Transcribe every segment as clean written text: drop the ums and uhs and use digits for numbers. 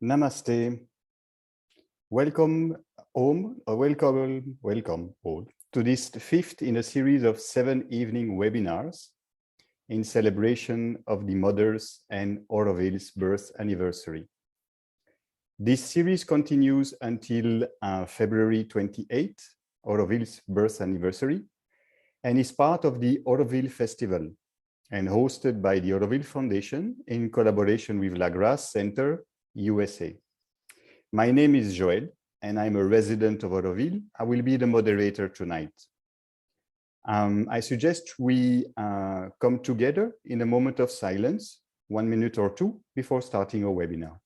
Namaste. Welcome home, welcome all to this fifth in a series of 7 evening webinars in celebration of the Mother's and Auroville's birth anniversary. This series continues until February 28th, Auroville's birth anniversary, and is part of the Auroville Festival and hosted by the Auroville Foundation in collaboration with La Grace Center, USA. My name is Joël, and I'm a resident of Auroville. I will be the moderator tonight. I suggest we come together in a moment of silence, 1 minute or two, before starting our webinar.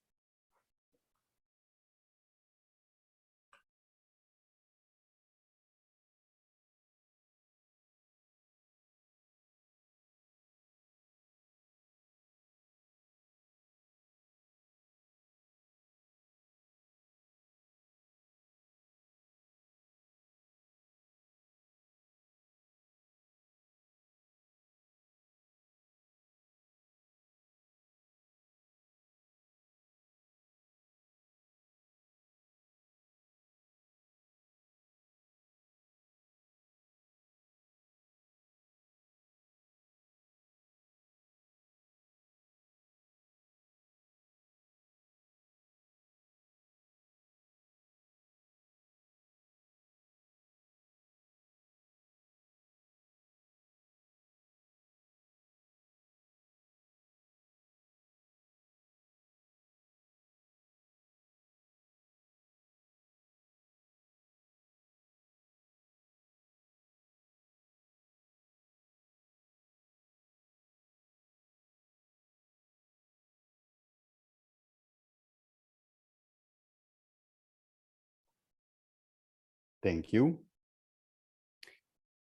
Thank you.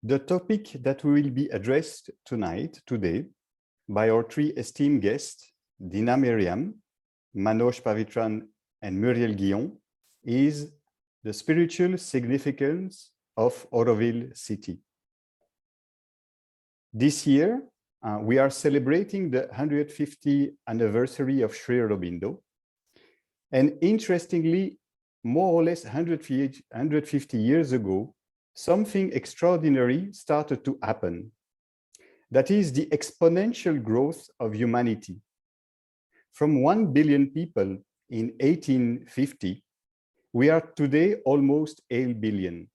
The topic that will be addressed today, by our three esteemed guests, Dena Merriam, Manoj Pavitran, and Muriel Ghion, is the spiritual significance of Auroville city. This year, we are celebrating the 150th anniversary of Sri Aurobindo. And interestingly, more or less 150 years ago, something extraordinary started to happen. That is the exponential growth of humanity. From 1 billion people in 1850, we are today almost 8 billion.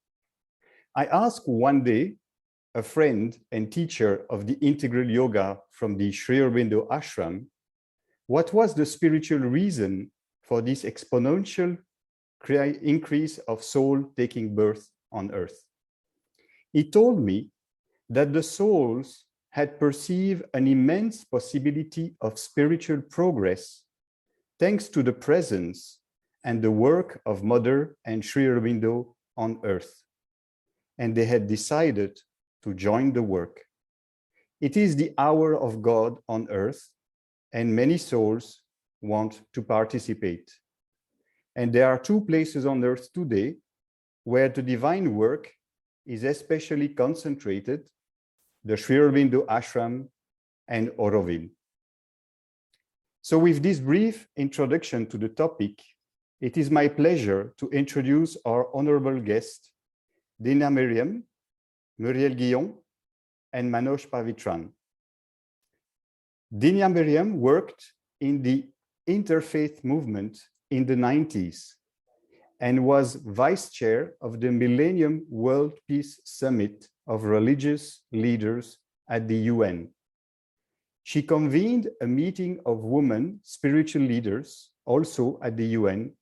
I asked one day a friend and teacher of the integral yoga from the Sri Aurobindo ashram, what was the spiritual reason for this exponential increase of soul taking birth on earth. He told me that the souls had perceived an immense possibility of spiritual progress thanks to the presence and the work of Mother and Sri Aurobindo on earth. And they had decided to join the work. It is the hour of God on earth, and many souls want to participate. And there are two places on earth today where the divine work is especially concentrated, the Sri Aurobindo ashram and Auroville. So with this brief introduction to the topic, it is my pleasure to introduce our honorable guests, Dena Merriam, Muriel Ghion, and Manoj Pavitran. Dena Merriam worked in the interfaith movement in the 90s and was vice chair of the Millennium World Peace Summit of religious leaders at the UN. She convened a meeting of women spiritual leaders also at the UN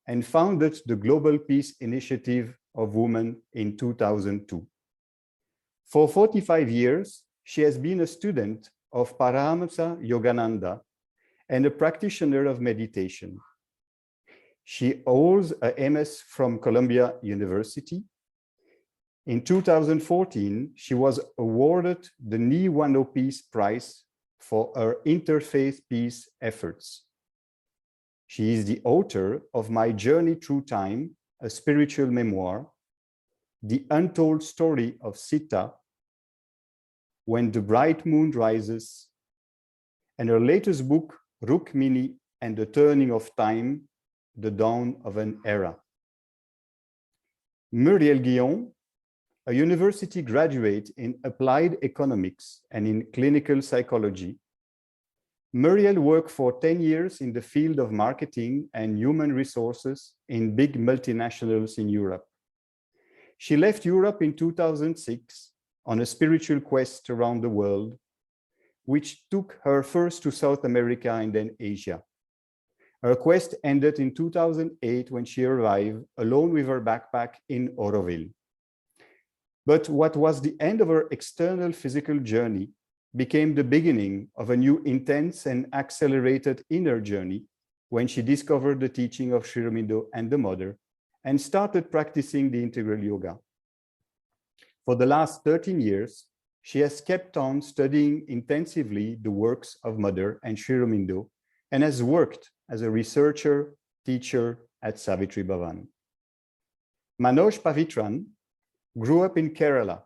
and founded the Global Peace Initiative of Women in 2002. For 45 years, she has been a student of Paramahansa Yogananda and a practitioner of meditation. She holds a MS from Columbia University. In 2014, she was awarded the Niwano Peace Prize for her interfaith peace efforts. She is the author of My Journey Through Time, a spiritual memoir, The Untold Story of Sita, When the Bright Moon Rises, and her latest book, Rukmini and the turning of time, the dawn of an era. Muriel Ghion, a university graduate in applied economics and in clinical psychology, Muriel worked for 10 years in the field of marketing and human resources in big multinationals in Europe. She left Europe in 2006 on a spiritual quest around the world, which took her first to South America and then Asia. Her quest ended in 2008 when she arrived alone with her backpack in Auroville. But what was the end of her external physical journey became the beginning of a new intense and accelerated inner journey when she discovered the teaching of Sri Aurobindo and the Mother and started practicing the integral yoga. For the last 13 years, she has kept on studying intensively the works of Mother and Sri Aurobindo and has worked as a researcher, teacher at Savitri Bhavan. Manoj Pavitran grew up in Kerala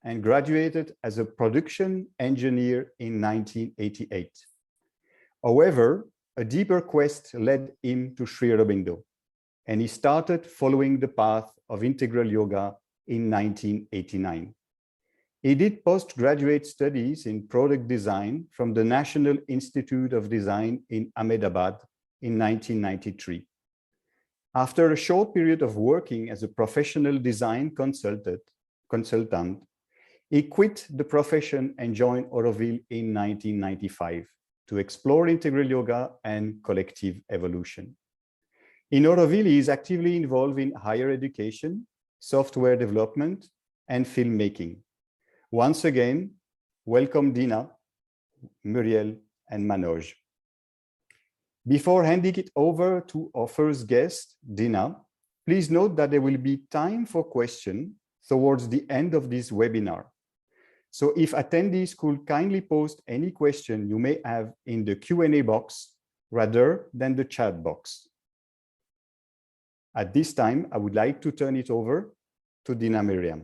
and graduated as a production engineer in 1988. However, a deeper quest led him to Sri Aurobindo, and he started following the path of integral yoga in 1989. He did postgraduate studies in product design from the National Institute of Design in Ahmedabad in 1993. After a short period of working as a professional design consultant, he quit the profession and joined Auroville in 1995 to explore integral yoga and collective evolution. In Auroville, he is actively involved in higher education, software development, and filmmaking. Once again, welcome Dena, Muriel, and Manoj. Before handing it over to our first guest, Dena, please note that there will be time for questions towards the end of this webinar. So if attendees could kindly post any question you may have in the Q&A box rather than the chat box. At this time, I would like to turn it over to Dena Merriam.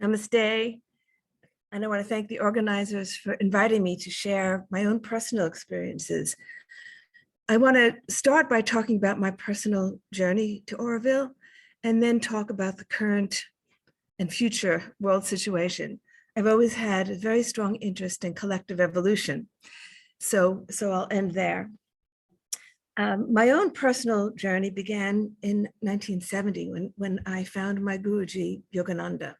Namaste. And I want to thank the organizers for inviting me to share my own personal experiences. I want to start by talking about my personal journey to Auroville, and then talk about the current and future world situation. I've always had a very strong interest in collective evolution. So I'll end there. My own personal journey began in 1970 when I found my Guruji, Yogananda,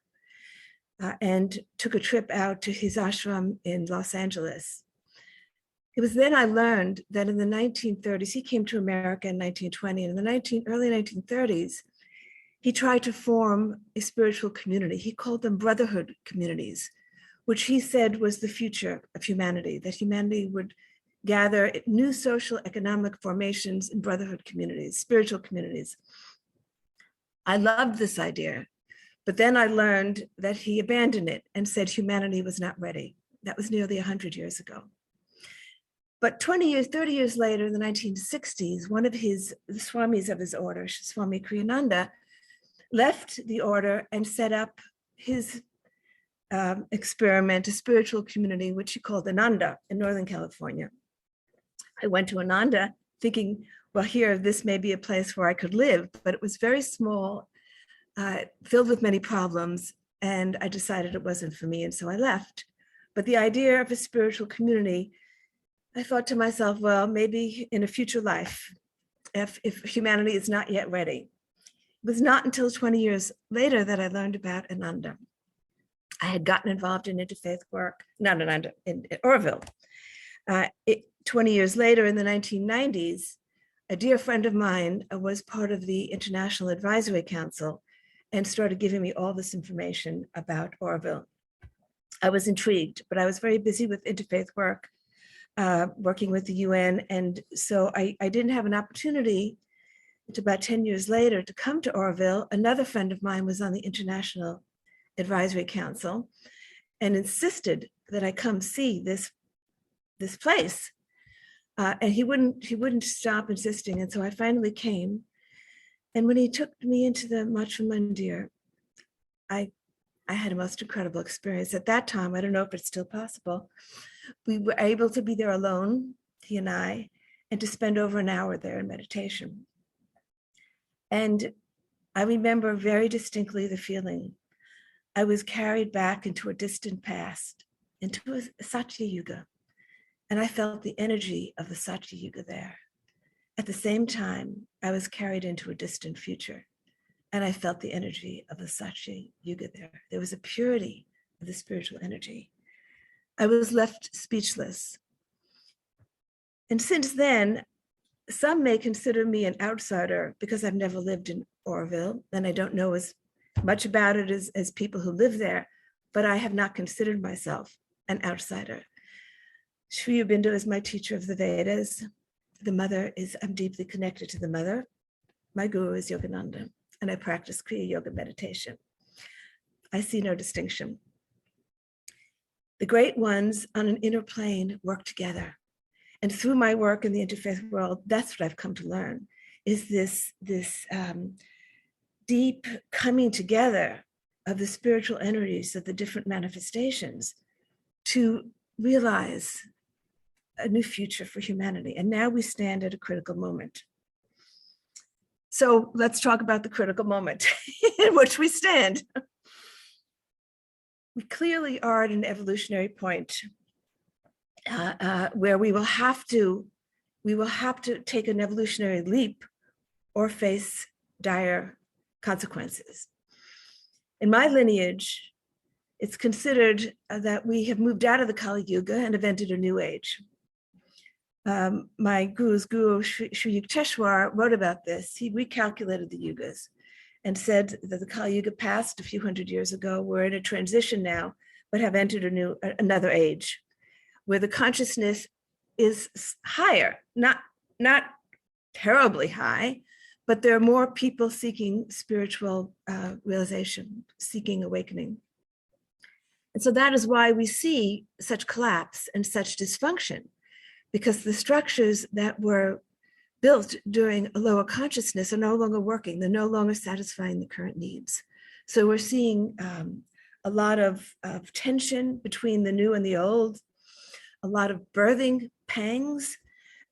and took a trip out to his ashram in Los Angeles. It was then I learned that in the 1930s, he came to America in 1920, and in the early 1930s, he tried to form a spiritual community. He called them brotherhood communities, which he said was the future of humanity, that humanity would gather new social economic formations in brotherhood communities, spiritual communities. I loved this idea, but then I learned that he abandoned it and said humanity was not ready. That was nearly 100 years ago. But 30 years later, in the 1960s, one of the swamis of his order, Swami Kriyananda, left the order and set up his experiment, a spiritual community, which he called Ananda in Northern California. I went to Ananda thinking, well, here, this may be a place where I could live, but it was very small, filled with many problems, and I decided it wasn't for me, and so I left. But the idea of a spiritual community, I thought to myself, well, maybe in a future life, if humanity is not yet ready. It was not until 20 years later that I learned about Ananda. I had gotten involved in interfaith work, not Ananda, in Auroville. 20 years later, in the 1990s, a dear friend of mine was part of the International Advisory Council and started giving me all this information about Auroville. I was intrigued, but I was very busy with interfaith work, working with the UN, and so I didn't have an opportunity until about 10 years later to come to Auroville. Another friend of mine was on the International Advisory Council and insisted that I come see this place. And he wouldn't stop insisting. And so I finally came. And when he took me into the Macha Mandir, I had a most incredible experience. At that time, I don't know if it's still possible, We were able to be there alone, he and I, and to spend over an hour there in meditation. And I remember very distinctly the feeling. I was carried back into a distant past, into a Satya Yuga, and I felt the energy of the Satya Yuga there. At the same time, I was carried into a distant future, and I felt the energy of the Satya Yuga there. There was a purity of the spiritual energy. I was left speechless. And since then, some may consider me an outsider because I've never lived in Auroville, and I don't know as much about it as people who live there, but I have not considered myself an outsider. Sri Aurobindo is my teacher of the Vedas. The mother is, I'm deeply connected to the mother. My guru is Yogananda, and I practice Kriya Yoga meditation. I see no distinction. The great ones on an inner plane work together. And through my work in the interfaith world, that's what I've come to learn, is this deep coming together of the spiritual energies of the different manifestations to realize a new future for humanity. And now we stand at a critical moment. So let's talk about the critical moment in which we stand. We clearly are at an evolutionary point where we will have to take an evolutionary leap or face dire consequences. In my lineage, it's considered that we have moved out of the Kali Yuga and have entered a new age. My guru's guru, Sri Yukteswar, wrote about this. He recalculated the yugas and said that the Kali Yuga passed a few hundred years ago. We're in a transition now, but have entered another age where the consciousness is higher, not terribly high, but there are more people seeking spiritual realization, seeking awakening. And so that is why we see such collapse and such dysfunction, because the structures that were built during a lower consciousness are no longer working. They're no longer satisfying the current needs. So we're seeing a lot of tension between the new and the old, a lot of birthing pangs,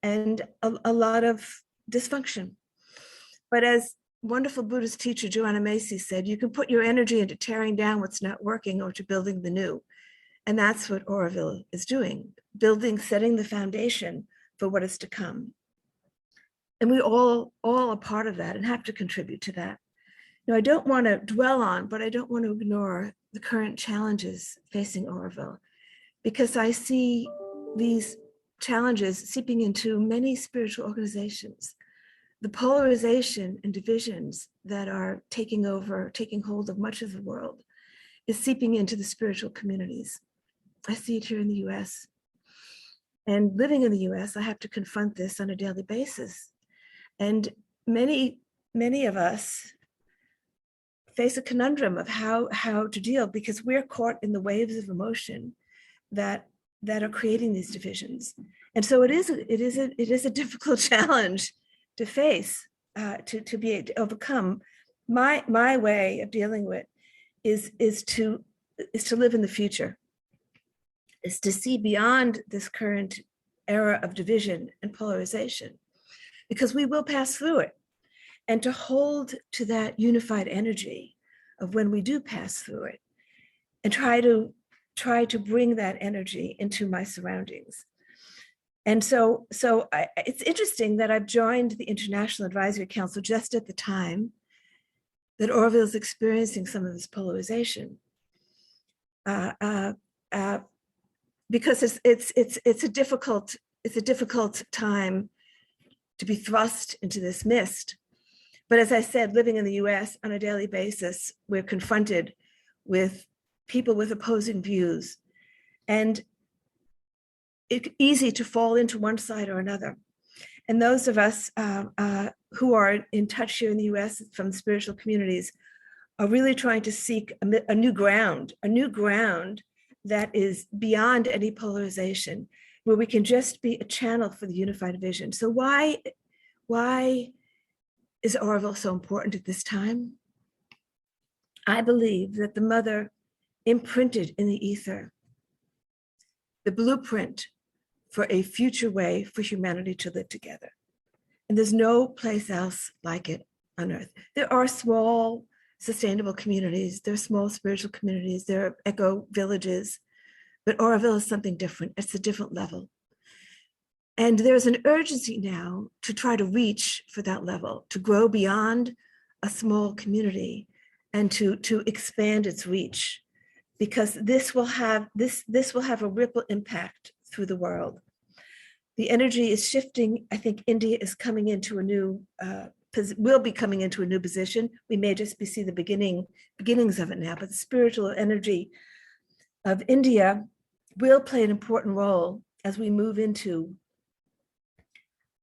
and a lot of dysfunction. But as wonderful Buddhist teacher Joanna Macy said, you can put your energy into tearing down what's not working or to building the new. And that's what Auroville is doing, setting the foundation for what is to come. And we all are part of that and have to contribute to that. Now, I don't want to dwell on, but I don't want to ignore the current challenges facing Auroville, because I see these challenges seeping into many spiritual organizations. The polarization and divisions that are taking hold of much of the world is seeping into the spiritual communities. I see it here in the US. And living in the US, I have to confront this on a daily basis. And many of us face a conundrum of how to deal, because we're caught in the waves of emotion that are creating these divisions. And so it is a difficult challenge to face, to be able to overcome. My way of dealing with is to live in the future, is to see beyond this current era of division and polarization, because we will pass through it, and to hold to that unified energy of when we do pass through it, and try to bring that energy into my surroundings. And so it's interesting that I've joined the International Advisory Council just at the time that Auroville is experiencing some of this polarization, because it's a difficult time to be thrust into this mist. But as I said, living in the US on a daily basis, we're confronted with people with opposing views, and it's easy to fall into one side or another. And those of us who are in touch here in the US from spiritual communities are really trying to seek a new ground that is beyond any polarization, where we can just be a channel for the unified vision. So why is Auroville so important at this time? I believe that the mother imprinted in the ether the blueprint for a future way for humanity to live together. And there's no place else like it on earth. There are small sustainable communities, there are small spiritual communities, there are eco villages, but Auroville is something different. It's a different level. And there's an urgency now to try to reach for that level, to grow beyond a small community and to expand its reach, because this will have a ripple impact through the world. The energy is shifting. I think India is coming into a new, will be coming into a new position. We may just be see the beginnings of it now, but the spiritual energy of India will play an important role as we move into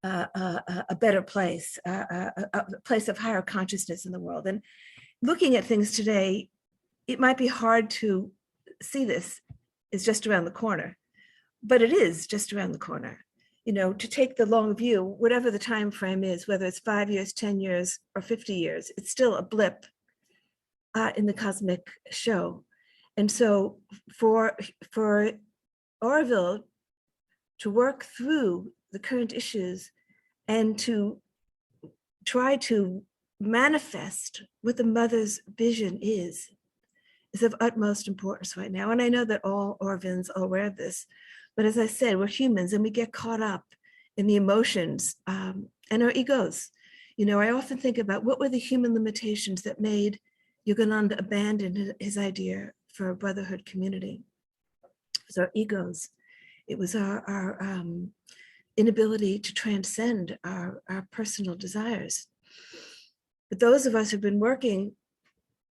a better place, a place of higher consciousness in the world. And looking at things today, it might be hard to see this is just around the corner, but it is just around the corner. You know, to take the long view, whatever the time frame is, whether it's 5 years, 10 years, or 50 years, it's still a blip in the cosmic show. And so for Auroville to work through the current issues and to try to manifest what the mother's vision is of utmost importance right now. And I know that all Aurovillians are aware of this, but as I said, we're humans and we get caught up in the emotions and our egos. You know, I often think about what were the human limitations that made Yogananda abandon his idea for a brotherhood community. It was our egos. It was our inability to transcend our personal desires. But those of us who've been working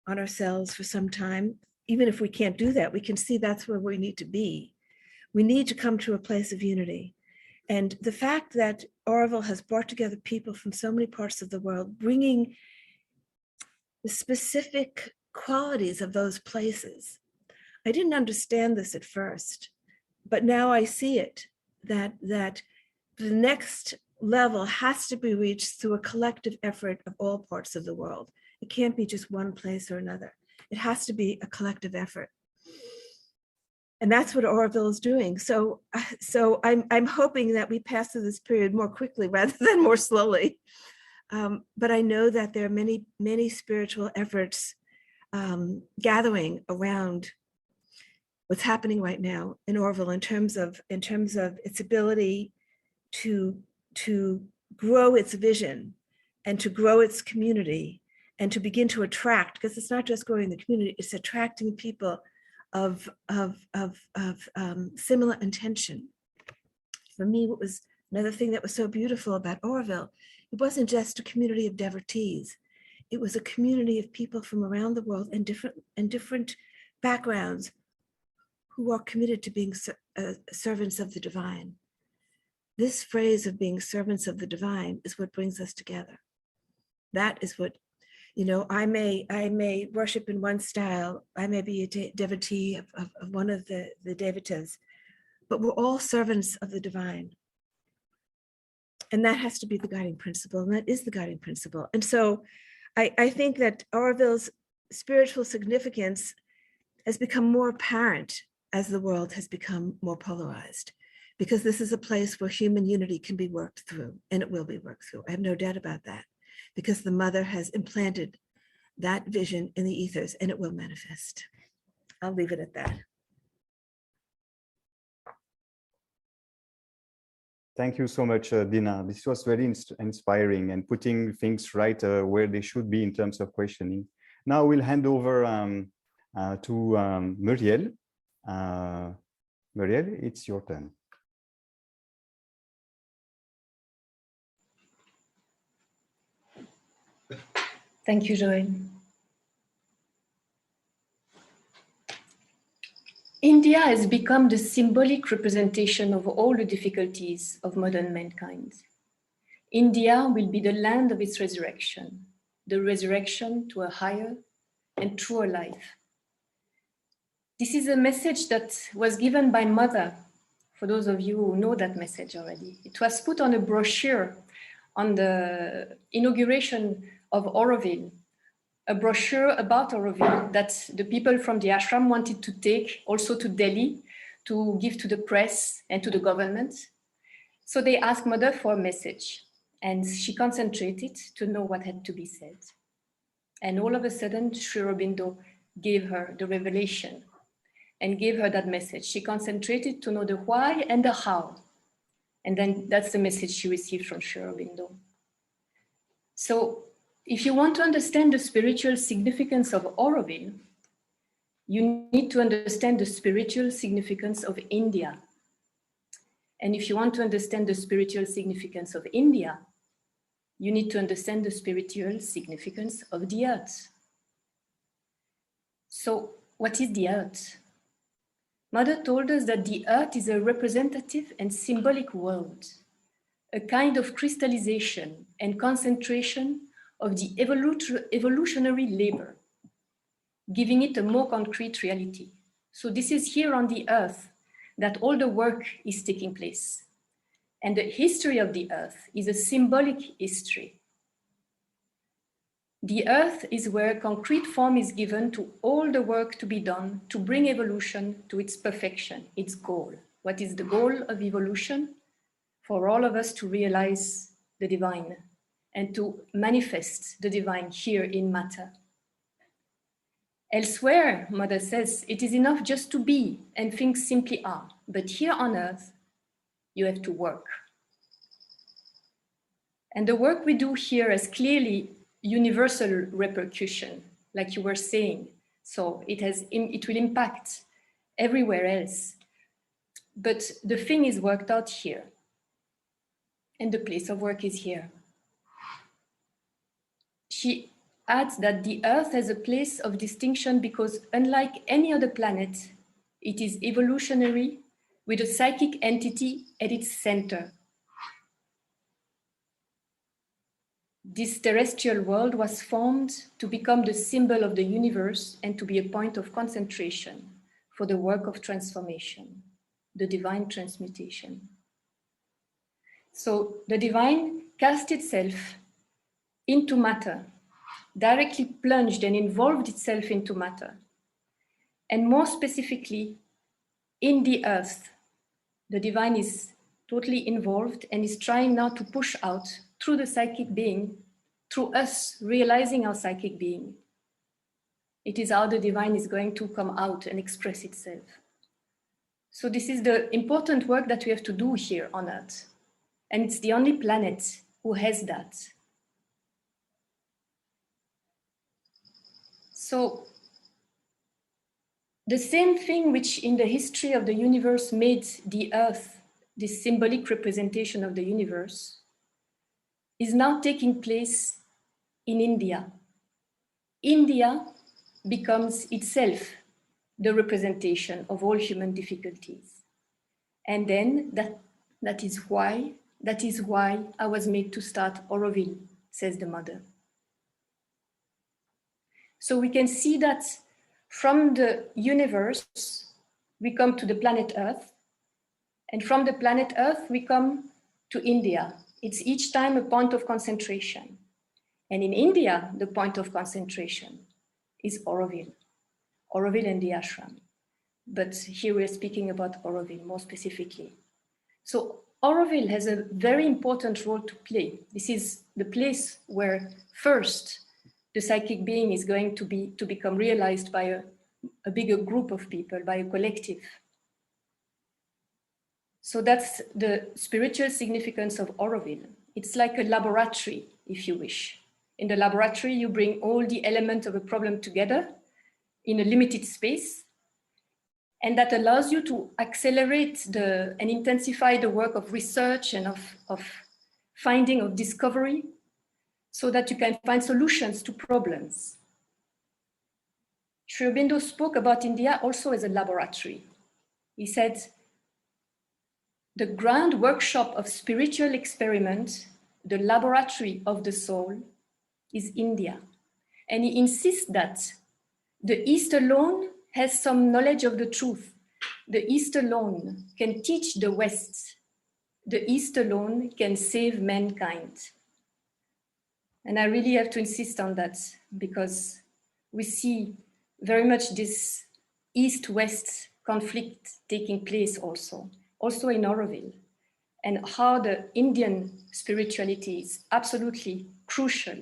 on ourselves for some time, even if we can't do that, we can see that's where we need to be. We need to come to a place of unity. And the fact that Auroville has brought together people from so many parts of the world, bringing the specific qualities of those places. I didn't understand this at first, but now I see it, that the next level has to be reached through a collective effort of all parts of the world. It can't be just one place or another. It has to be a collective effort. And that's what Auroville is doing. So I'm hoping that we pass through this period more quickly rather than more slowly. But I know that there are many spiritual efforts gathering around what's happening right now in Auroville in terms of its ability to grow its vision and to grow its community and to begin to attract, because it's not just growing the community, it's attracting people of similar intention. For me, what was another thing that was so beautiful about Auroville, it wasn't just a community of devotees. It was a community of people from around the world and different backgrounds who are committed to being servants of the divine. This phrase of being servants of the divine is what brings us together. That is what, you know, I may worship in one style, I may be a devotee of one of the devatas, but we're all servants of the divine. And that has to be the guiding principle, and that is the guiding principle. And so I think that Auroville's spiritual significance has become more apparent as the world has become more polarized, because this is a place where human unity can be worked through, and it will be worked through. I have no doubt about that, because the mother has implanted that vision in the ethers, and it will manifest. I'll leave it at that. Thank you so much, Dena. This was very inspiring and putting things right where they should be in terms of questioning. Now we'll hand over to Muriel. Muriel, it's your turn. Thank you, Joël. India has become the symbolic representation of all the difficulties of modern mankind. India will be the land of its resurrection, the resurrection to a higher and truer life. This is a message that was given by Mother, for those of you who know that message already. It was put on a brochure on the inauguration of Auroville, a brochure about Auroville that the people from the ashram wanted to take also to Delhi to give to the press and to the government. So they asked Mother for a message, and she concentrated to know what had to be said. And all of a sudden, Sri Aurobindo gave her the revelation and gave her that message. She concentrated to know the why and the how. And then that's the message she received from Sri Aurobindo. So if you want to understand the spiritual significance of Auroville, you need to understand the spiritual significance of India. And if you want to understand the spiritual significance of India, you need to understand the spiritual significance of the earth. So what is the earth? Mother told us that the earth is a representative and symbolic world, a kind of crystallization and concentration of the evolutionary labor, giving it a more concrete reality. So this is here on the earth that all the work is taking place. And the history of the earth is a symbolic history. The earth is where concrete form is given to all the work to be done to bring evolution to its perfection, its goal. What is the goal of evolution? For all of us to realize the divine and to manifest the divine here in matter. Elsewhere, Mother says, it is enough just to be and things simply are. But here on earth, you have to work. And the work we do here has clearly universal repercussion, like you were saying. So it will impact everywhere else. But the thing is worked out here. And the place of work is here. She adds that the earth has a place of distinction because unlike any other planet, it is evolutionary with a psychic entity at its center. This terrestrial world was formed to become the symbol of the universe and to be a point of concentration for the work of transformation, the divine transmutation. So the divine cast itself into matter, directly plunged and involved itself into matter, and more specifically, in the earth. The divine is totally involved and is trying now to push out through the psychic being, through us realizing our psychic being. It is how the divine is going to come out and express itself. So this is the important work that we have to do here on Earth. And it's the only planet who has that. So the same thing which in the history of the universe made the Earth this symbolic representation of the universe is now taking place in India. India becomes itself the representation of all human difficulties. And then that is why I was made to start Auroville, says the mother. So we can see that from the universe, we come to the planet Earth, and from the planet Earth, we come to India. It's each time a point of concentration. And in India, the point of concentration is Auroville and the ashram. But here we're speaking about Auroville more specifically. So Auroville has a very important role to play. This is the place where first the psychic being is going to become realized by a bigger group of people, by a collective. So that's the spiritual significance of Auroville. It's like a laboratory, if you wish. In the laboratory, you bring all the elements of a problem together in a limited space, and that allows you to accelerate and intensify the work of research and of finding, of discovery, so that you can find solutions to problems. Sri Aurobindo spoke about India also as a laboratory. He said, the grand workshop of spiritual experiment, the laboratory of the soul, is India. And he insists that the East alone has some knowledge of the truth. The East alone can teach the West. The East alone can save mankind. And I really have to insist on that because we see very much this East-West conflict taking place also in Auroville, and how the Indian spirituality is absolutely crucial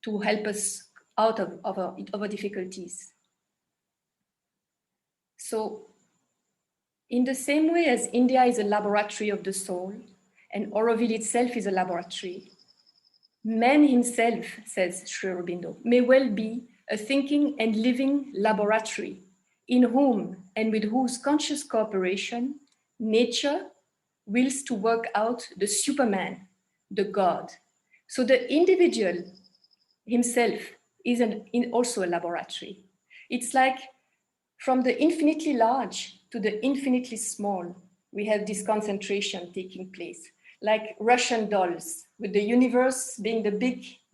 to help us out of our difficulties. So in the same way as India is a laboratory of the soul, and Auroville itself is a laboratory, man himself, says Sri Aurobindo, may well be a thinking and living laboratory in whom and with whose conscious cooperation nature wills to work out the Superman, the God. So the individual himself is also a laboratory. It's like from the infinitely large to the infinitely small, we have this concentration taking place, like Russian dolls, with the universe being the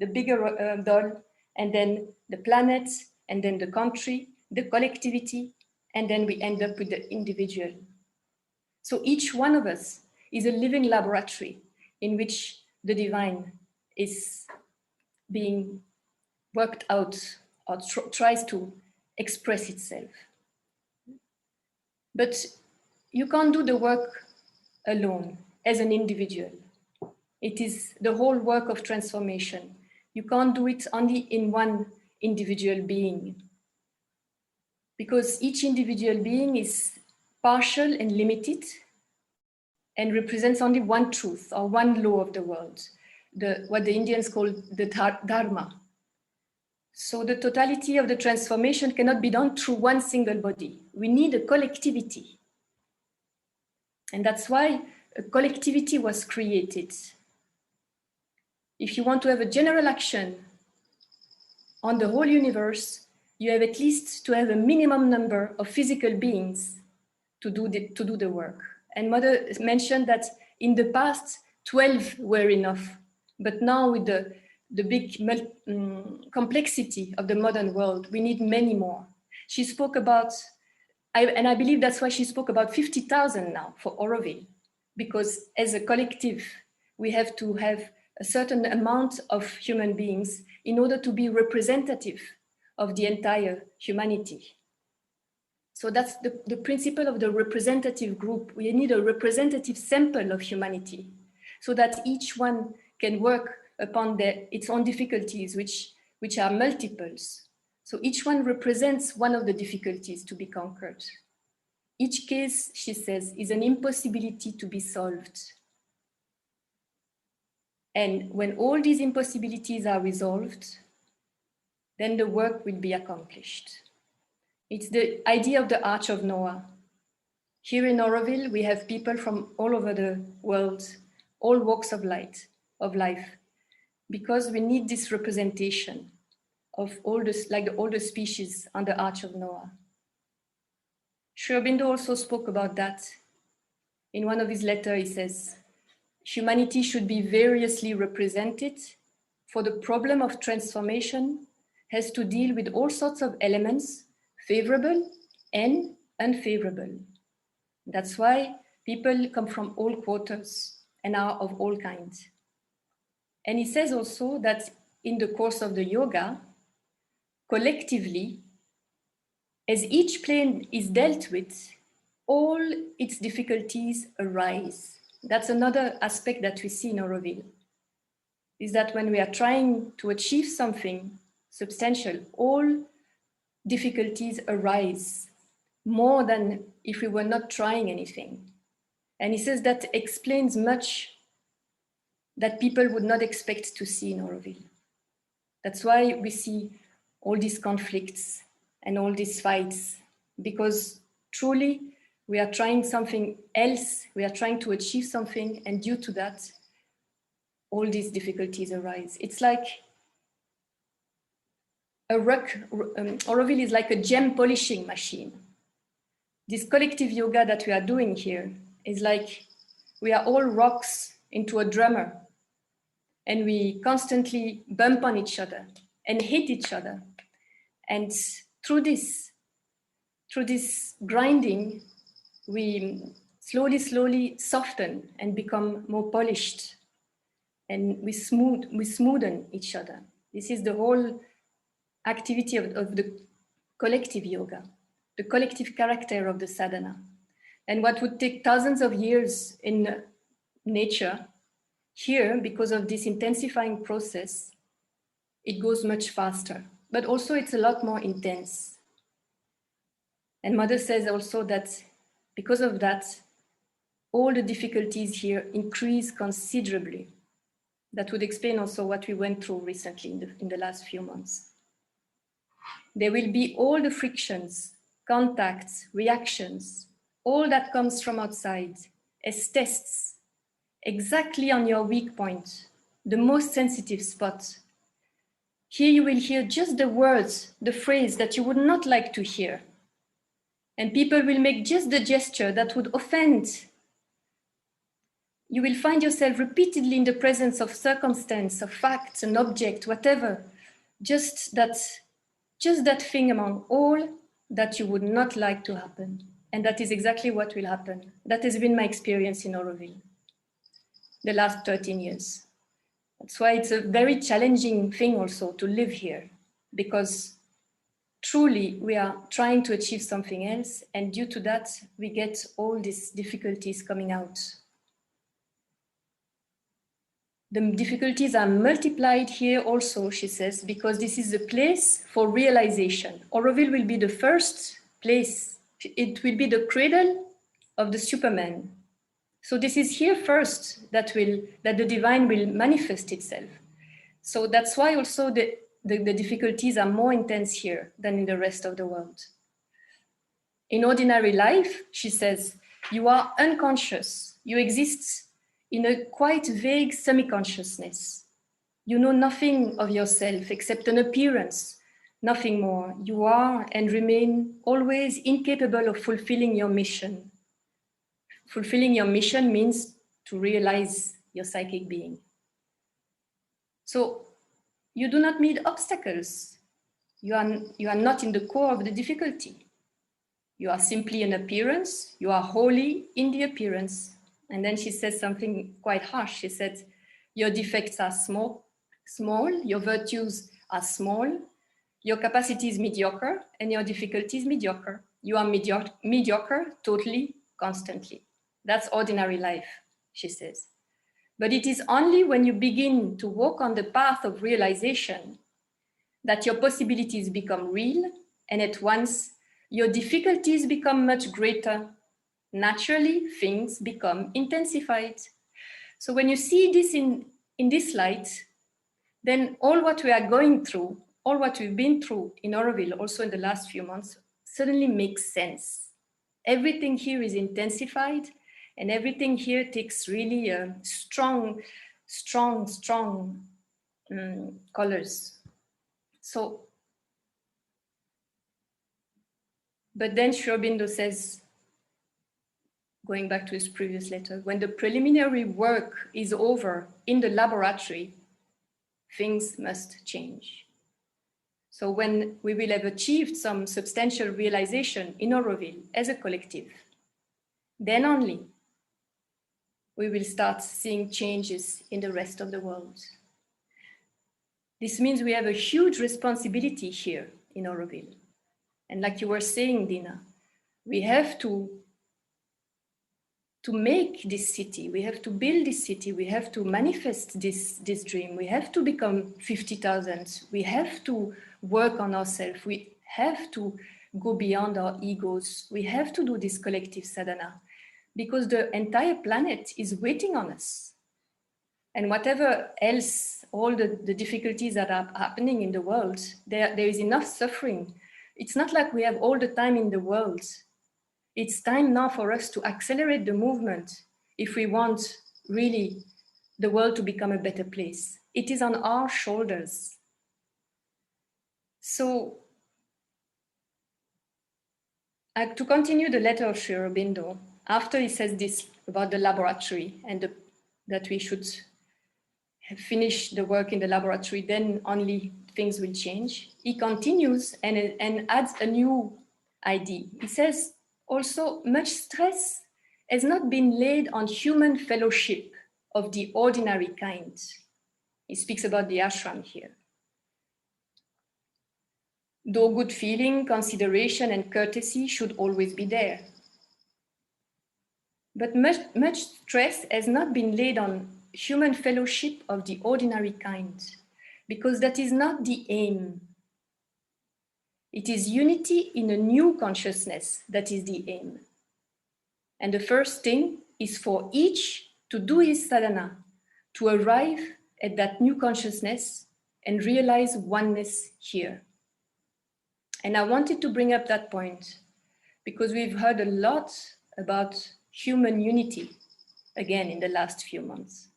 bigger doll, and then the planet, and then the country, the collectivity, and then we end up with the individual. So each one of us is a living laboratory in which the divine is being worked out or tries to express itself. But you can't do the work alone as an individual. It is the whole work of transformation. You can't do it only in one individual being, because each individual being is partial and limited and represents only one truth or one law of the world, what the Indians call the dharma. So the totality of the transformation cannot be done through one single body. We need a collectivity. And that's why a collectivity was created. If you want to have a general action on the whole universe, you have at least to have a minimum number of physical beings to do the work. And Mother mentioned that in the past, 12 were enough. But now with the big complexity of the modern world, we need many more. She spoke about, and I believe that's why she spoke about 50,000 now for Auroville, because as a collective, we have to have a certain amount of human beings in order to be representative of the entire humanity. So that's the principle of the representative group. We need a representative sample of humanity so that each one can work upon its own difficulties, which are multiples. So each one represents one of the difficulties to be conquered. Each case, she says, is an impossibility to be solved. And when all these impossibilities are resolved, then the work will be accomplished. It's the idea of the Arch of Noah. Here in Auroville, we have people from all over the world, all walks of life, because we need this representation of all the species on the Arch of Noah. Sri Aurobindo also spoke about that. In one of his letters, he says, humanity should be variously represented, for the problem of transformation has to deal with all sorts of elements, favorable and unfavorable. That's why people come from all quarters and are of all kinds. And he says also that in the course of the yoga, collectively, as each plane is dealt with, all its difficulties arise. That's another aspect that we see in Auroville, is that when we are trying to achieve something substantial, all difficulties arise more than if we were not trying anything. And he says that explains much that people would not expect to see in Auroville. That's why we see all these conflicts and all these fights, because truly we are trying something else, we are trying to achieve something, and due to that, all these difficulties arise. It's like Auroville is like a gem polishing machine. This collective yoga that we are doing here is like we are all rocks into a drummer, and we constantly bump on each other and hit each other. And through this grinding, we slowly soften and become more polished, and we smoothen each other. This is the whole activity of the collective yoga. the collective character of the sadhana. And what would take thousands of years in nature, here, because of this intensifying process, it goes much faster, but also it's a lot more intense. And Mother says also that because of that, all the difficulties here increase considerably. That would explain also what we went through recently in the last few months. There will be all the frictions, contacts, reactions, all that comes from outside as tests, exactly on your weak point, the most sensitive spot. Here you will hear just the words, the phrase that you would not like to hear. And people will make just the gesture that would offend. You will find yourself repeatedly in the presence of circumstance, of facts, an object, whatever. Just that thing among all that you would not like to happen. And that is exactly what will happen. That has been my experience in Auroville the last 13 years. That's why it's a very challenging thing also to live here, because truly we are trying to achieve something else, and due to that, we get all these difficulties coming out. The difficulties are multiplied here also, she says, because this is a place for realization. Auroville will be the first place. It will be the cradle of the Superman. So this is here first that the divine will manifest itself. So that's why also the difficulties are more intense here than in the rest of the world. In ordinary life, she says, you are unconscious. You exist in a quite vague semi-consciousness. You know nothing of yourself except an appearance, nothing more. You are and remain always incapable of fulfilling your mission. Fulfilling your mission means to realize your psychic being. So you do not meet obstacles. You are not in the core of the difficulty. You are simply an appearance. You are wholly in the appearance. And then she says something quite harsh. She said, your defects are small, your virtues are small, your capacity is mediocre, and your difficulty is mediocre. You are mediocre totally, constantly. That's ordinary life, she says. But it is only when you begin to walk on the path of realization that your possibilities become real, and at once your difficulties become much greater. Naturally, things become intensified. So when you see this in this light, then all what we are going through, all what we've been through in Auroville, also in the last few months, suddenly makes sense. Everything here is intensified, and everything here takes really strong colors. So, but then Sri Aurobindo says, going back to his previous letter, when the preliminary work is over in the laboratory, things must change. So when we will have achieved some substantial realization in Auroville as a collective, then only we will start seeing changes in the rest of the world. This means we have a huge responsibility here in Auroville. And like you were saying, Dena, we have to make this city, we have to build this city, we have to manifest this dream, we have to become 50,000, we have to work on ourselves, we have to go beyond our egos, we have to do this collective sadhana, because the entire planet is waiting on us. And whatever else, all the difficulties that are happening in the world, there is enough suffering. It's not like we have all the time in the world. It's time now for us to accelerate the movement if we want really the world to become a better place. It is on our shoulders. So, to continue the letter of Sri Aurobindo, after he says this about the laboratory and that we should finish the work in the laboratory, then only things will change, he continues and adds a new idea. He says, also, much stress has not been laid on human fellowship of the ordinary kind. He speaks about the ashram here. though good feeling, consideration, and courtesy should always be there. But much stress has not been laid on human fellowship of the ordinary kind, because that is not the aim. It is unity in a new consciousness that is the aim. And the first thing is for each to do his sadhana, to arrive at that new consciousness and realize oneness here. And I wanted to bring up that point because we've heard a lot about human unity, again, in the last few months.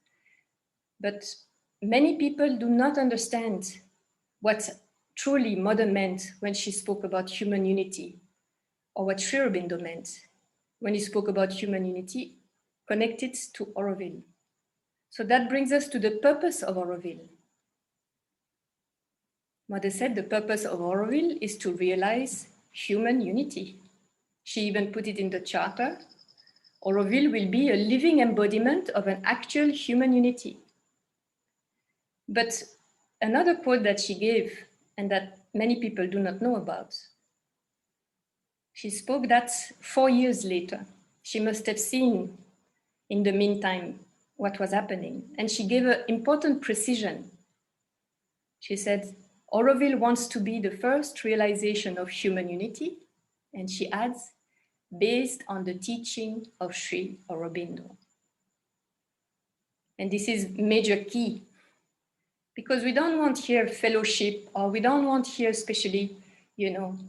But many people do not understand what truly Mother meant when she spoke about human unity, or what Sri Aurobindo meant when he spoke about human unity connected to Auroville. So that brings us to the purpose of Auroville. Mother said the purpose of Auroville is to realize human unity. She even put it in the charter. Auroville will be a living embodiment of an actual human unity. But another quote that she gave, and that many people do not know about, she spoke that 4 years later. She must have seen in the meantime what was happening. And she gave an important precision. She said, Auroville wants to be the first realization of human unity. And she adds, based on the teaching of Sri Aurobindo. And this is major key, because we don't want here fellowship, or we don't want here especially, human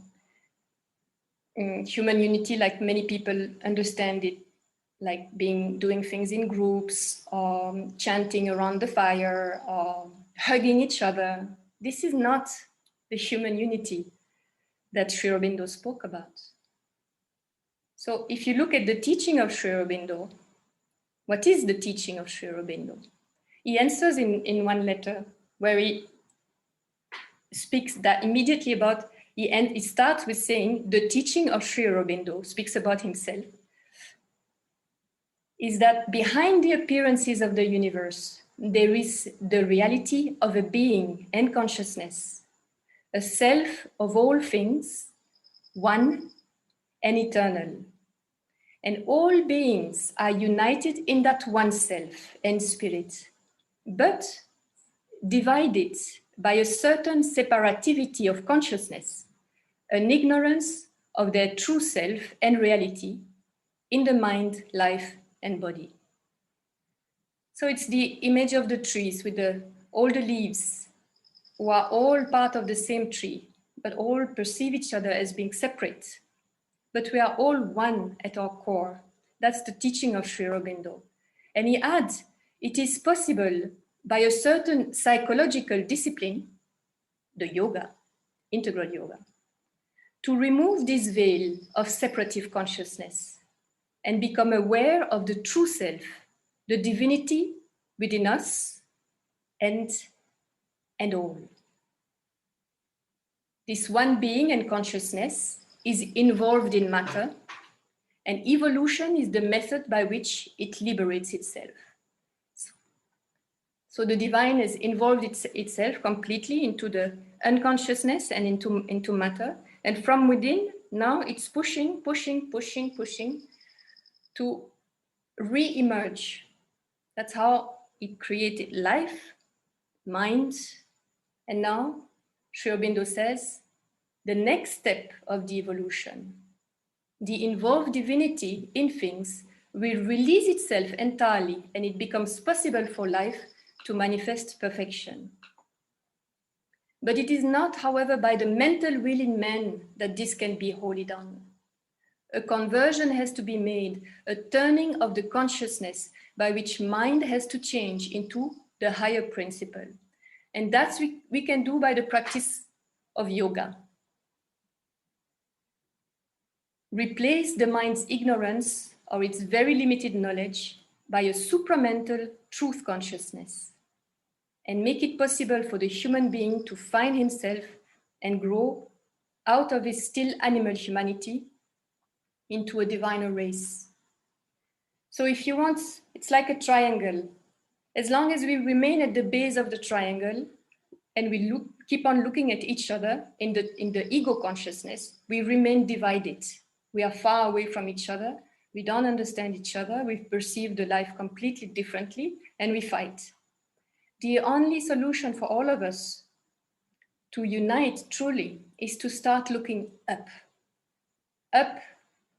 unity like many people understand it, like doing things in groups, or chanting around the fire, or hugging each other. This is not the human unity that Sri Aurobindo spoke about. So if you look at the teaching of Sri Aurobindo, what is the teaching of Sri Aurobindo? He answers in one letter where he speaks that immediately about, he starts with saying, the teaching of Sri Aurobindo speaks about himself, is that behind the appearances of the universe, there is the reality of a being and consciousness, a self of all things, one and eternal. And all beings are united in that one self and spirit, but divided by a certain separativity of consciousness, an ignorance of their true self and reality in the mind, life, and body. So it's the image of the trees with all the leaves, who are all part of the same tree, but all perceive each other as being separate. But we are all one at our core. That's the teaching of Sri Aurobindo. And he adds, it is possible by a certain psychological discipline, the yoga, integral yoga, to remove this veil of separative consciousness and become aware of the true self, the divinity within us and all. This one being and consciousness is involved in matter, and evolution is the method by which it liberates itself. So the divine has involved itself completely into the unconsciousness and into matter, and from within, now it's pushing to re-emerge. That's how it created life, mind, and now Sri Aurobindo says, the next step of the evolution, the involved divinity in things will release itself entirely, and it becomes possible for life to manifest perfection. But it is not, however, by the mental will in man that this can be wholly done. A conversion has to be made, a turning of the consciousness by which mind has to change into the higher principle. And that's we can do by the practice of yoga. Replace the mind's ignorance or its very limited knowledge by a supramental truth consciousness, and make it possible for the human being to find himself and grow out of his still animal humanity into a diviner race. So if you want, it's like a triangle. As long as we remain at the base of the triangle and we keep on looking at each other in the ego consciousness, we remain divided. We are far away from each other. We don't understand each other. We perceive the life completely differently, and we fight. The only solution for all of us to unite truly is to start looking up, up,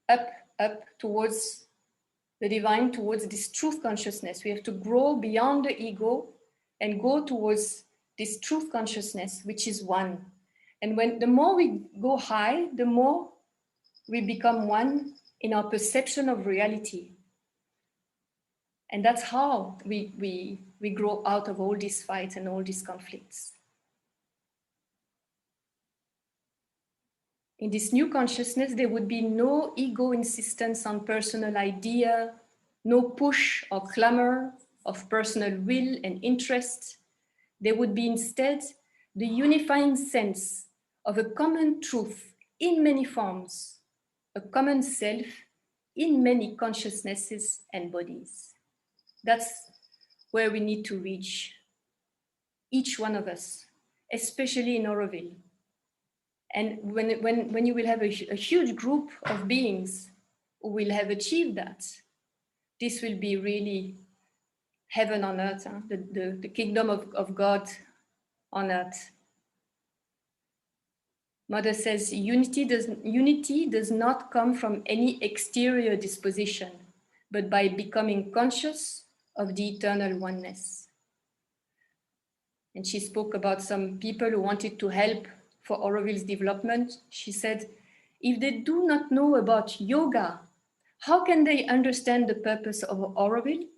up, up towards the divine, towards this truth consciousness. We have to grow beyond the ego and go towards this truth consciousness, which is one. And the more we go high, the more we become one in our perception of reality. And that's how we grow out of all these fights and all these conflicts. In this new consciousness, there would be no ego insistence on personal idea, no push or clamor of personal will and interest. There would be instead the unifying sense of a common truth in many forms, a common self in many consciousnesses and bodies. That's where we need to reach, each one of us, especially in Auroville. And when you will have a huge group of beings who will have achieved that, this will be really heaven on earth, huh? the kingdom of God on earth. Mother says, unity does not come from any exterior disposition, but by becoming conscious of the eternal oneness. And she spoke about some people who wanted to help for Auroville's development. She said, if they do not know about yoga, how can they understand the purpose of Auroville?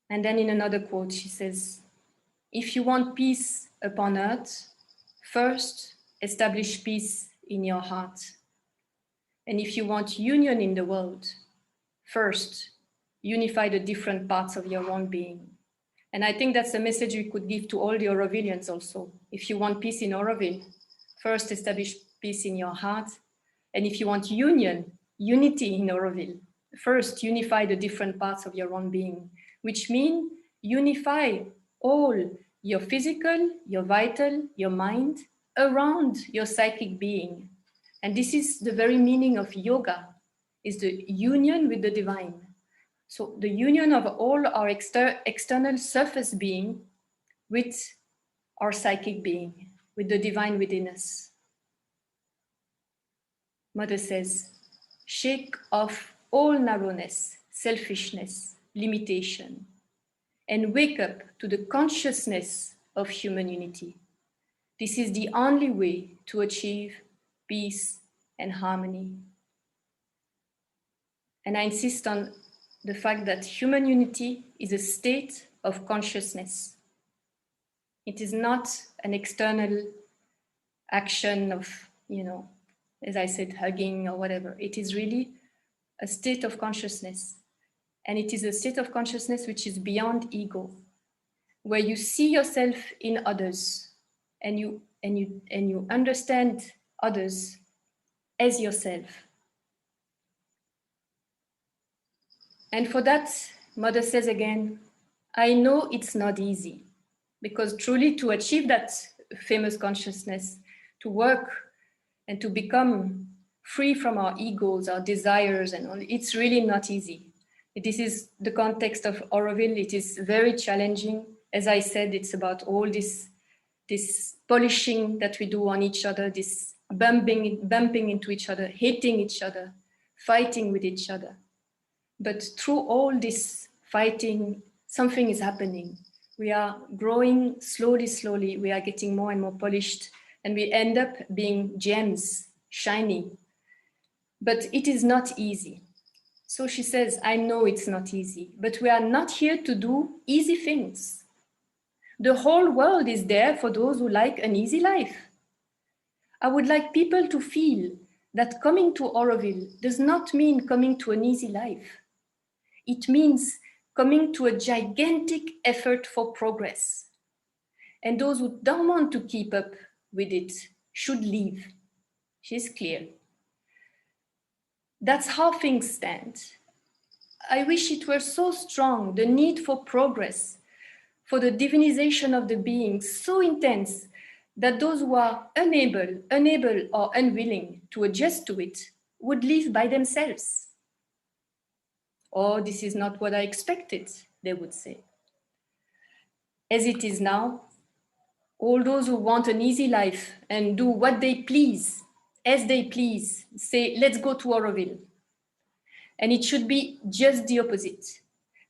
And then in another quote, she says, if you want peace upon earth, first establish peace in your heart. And if you want union in the world, first unify the different parts of your own being. And I think that's a message we could give to all the Aurovillians also. If you want peace in Auroville, first establish peace in your heart. And if you want unity in Auroville, first unify the different parts of your own being, which means unify all your physical, your vital, your mind around your psychic being. And this is the very meaning of yoga, is the union with the divine. So the union of all our external surface being with our psychic being, with the divine within us. Mother says, shake off all narrowness, selfishness, limitation, and wake up to the consciousness of human unity. This is the only way to achieve peace and harmony. And I insist on the fact that human unity is a state of consciousness. It is not an external action of, as I said, hugging or whatever. It is really a state of consciousness. And it is a state of consciousness which is beyond ego, where you see yourself in others and you understand others as yourself. And for that, Mother says again, I know it's not easy, because truly to achieve that famous consciousness, to work and to become free from our egos, our desires, and all, it's really not easy. This is the context of Auroville. It is very challenging. As I said, it's about all this polishing that we do on each other, this bumping into each other, hating each other, fighting with each other. But through all this fighting, something is happening. We are growing slowly. We are getting more and more polished, and we end up being gems, shiny. But it is not easy. So she says, I know it's not easy, but we are not here to do easy things. The whole world is there for those who like an easy life. I would like people to feel that coming to Auroville does not mean coming to an easy life. It means coming to a gigantic effort for progress. And those who don't want to keep up with it should leave. She's clear. That's how things stand. I wish it were so strong, the need for progress, for the divinization of the being so intense that those who are unable or unwilling to adjust to it would live by themselves. Or this is not what I expected, they would say. As it is now, all those who want an easy life and do what they please, as they please, say, let's go to Auroville. And it should be just the opposite.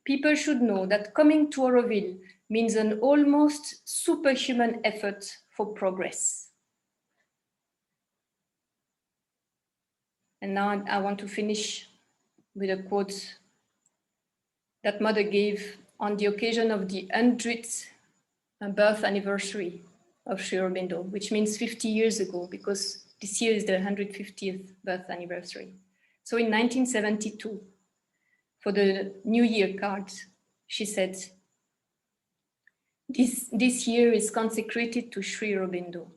People should know that coming to Auroville means an almost superhuman effort for progress. And now I want to finish with a quote that Mother gave on the occasion of the 100th birth anniversary of Sri Aurobindo, which means 50 years ago, because this year is the 150th birth anniversary. So in 1972, for the New Year card, she said, this year is consecrated to Sri Aurobindo.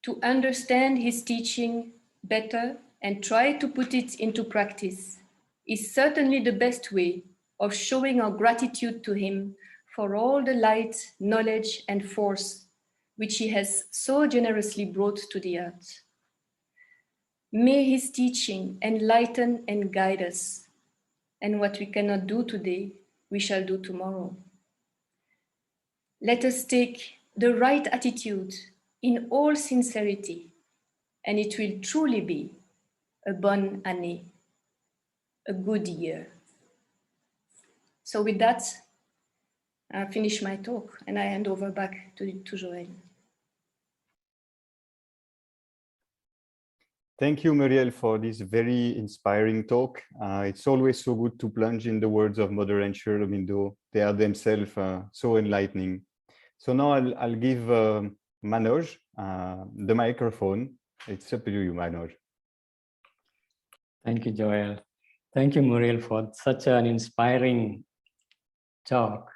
To understand his teaching better and try to put it into practice is certainly the best way of showing our gratitude to him for all the light, knowledge, and force which he has so generously brought to the earth. May his teaching enlighten and guide us, and what we cannot do today, we shall do tomorrow. Let us take the right attitude in all sincerity, and it will truly be a bonne année, a good year. So with that, I finish my talk and I hand over back to Joël. Thank you, Muriel, for this very inspiring talk. It's always so good to plunge in the words of Mother and Sri Aurobindo. They are themselves so enlightening. So now I'll give Manoj the microphone. It's up to you, Manoj. Thank you, Joël. Thank you, Muriel, for such an inspiring talk.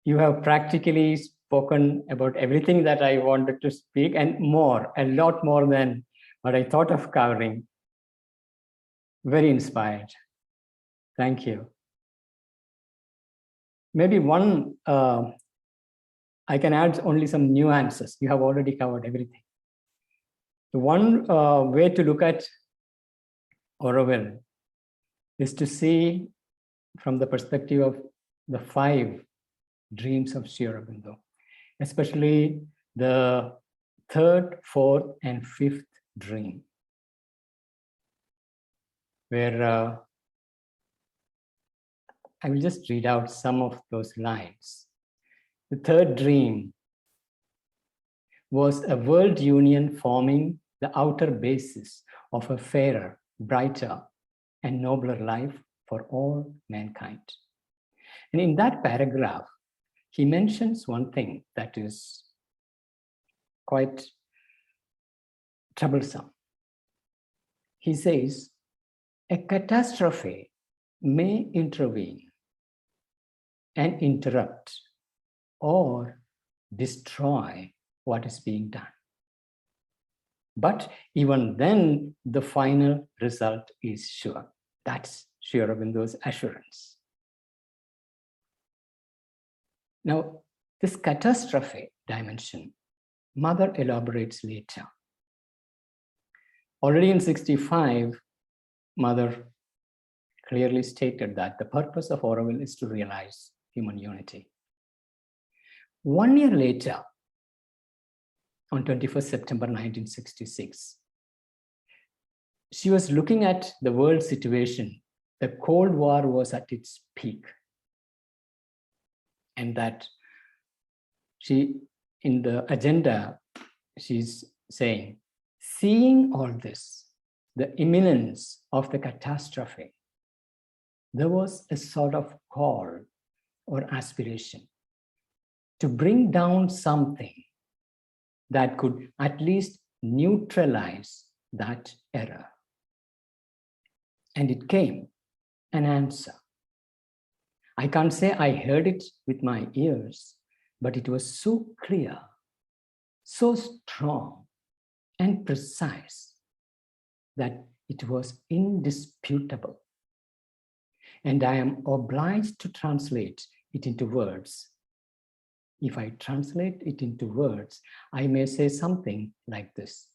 You have practically spoken about everything that I wanted to speak and more, a lot more than what I thought of covering. Very inspired. Thank you. Maybe one, I can add only some nuances. You have already covered everything. The one way to look at Auroville is to see from the perspective of the 5 dreams of Sri Aurobindo, especially the 3rd, 4th, and 5th dream, where I will just read out some of those lines. The 3rd dream was a world union forming the outer basis of a fairer, brighter, and nobler life for all mankind. And in that paragraph, he mentions one thing that is quite troublesome. He says, a catastrophe may intervene and interrupt or destroy what is being done. But even then, the final result is sure. That's Sri Aurobindo's assurance. Now, this catastrophe dimension, Mother elaborates later. Already in 65, Mother clearly stated that the purpose of Auroville is to realize human unity. 1 year later, on 21st September 1966, she was looking at the world situation. The Cold War was at its peak. And that she, in the agenda, she's saying, seeing all this, the imminence of the catastrophe, there was a sort of call or aspiration to bring down something that could at least neutralize that error. And it came, an answer. I can't say I heard it with my ears, but it was so clear, so strong and precise that it was indisputable. and I am obliged to translate it into words. If I translate it into words, I may say something like this.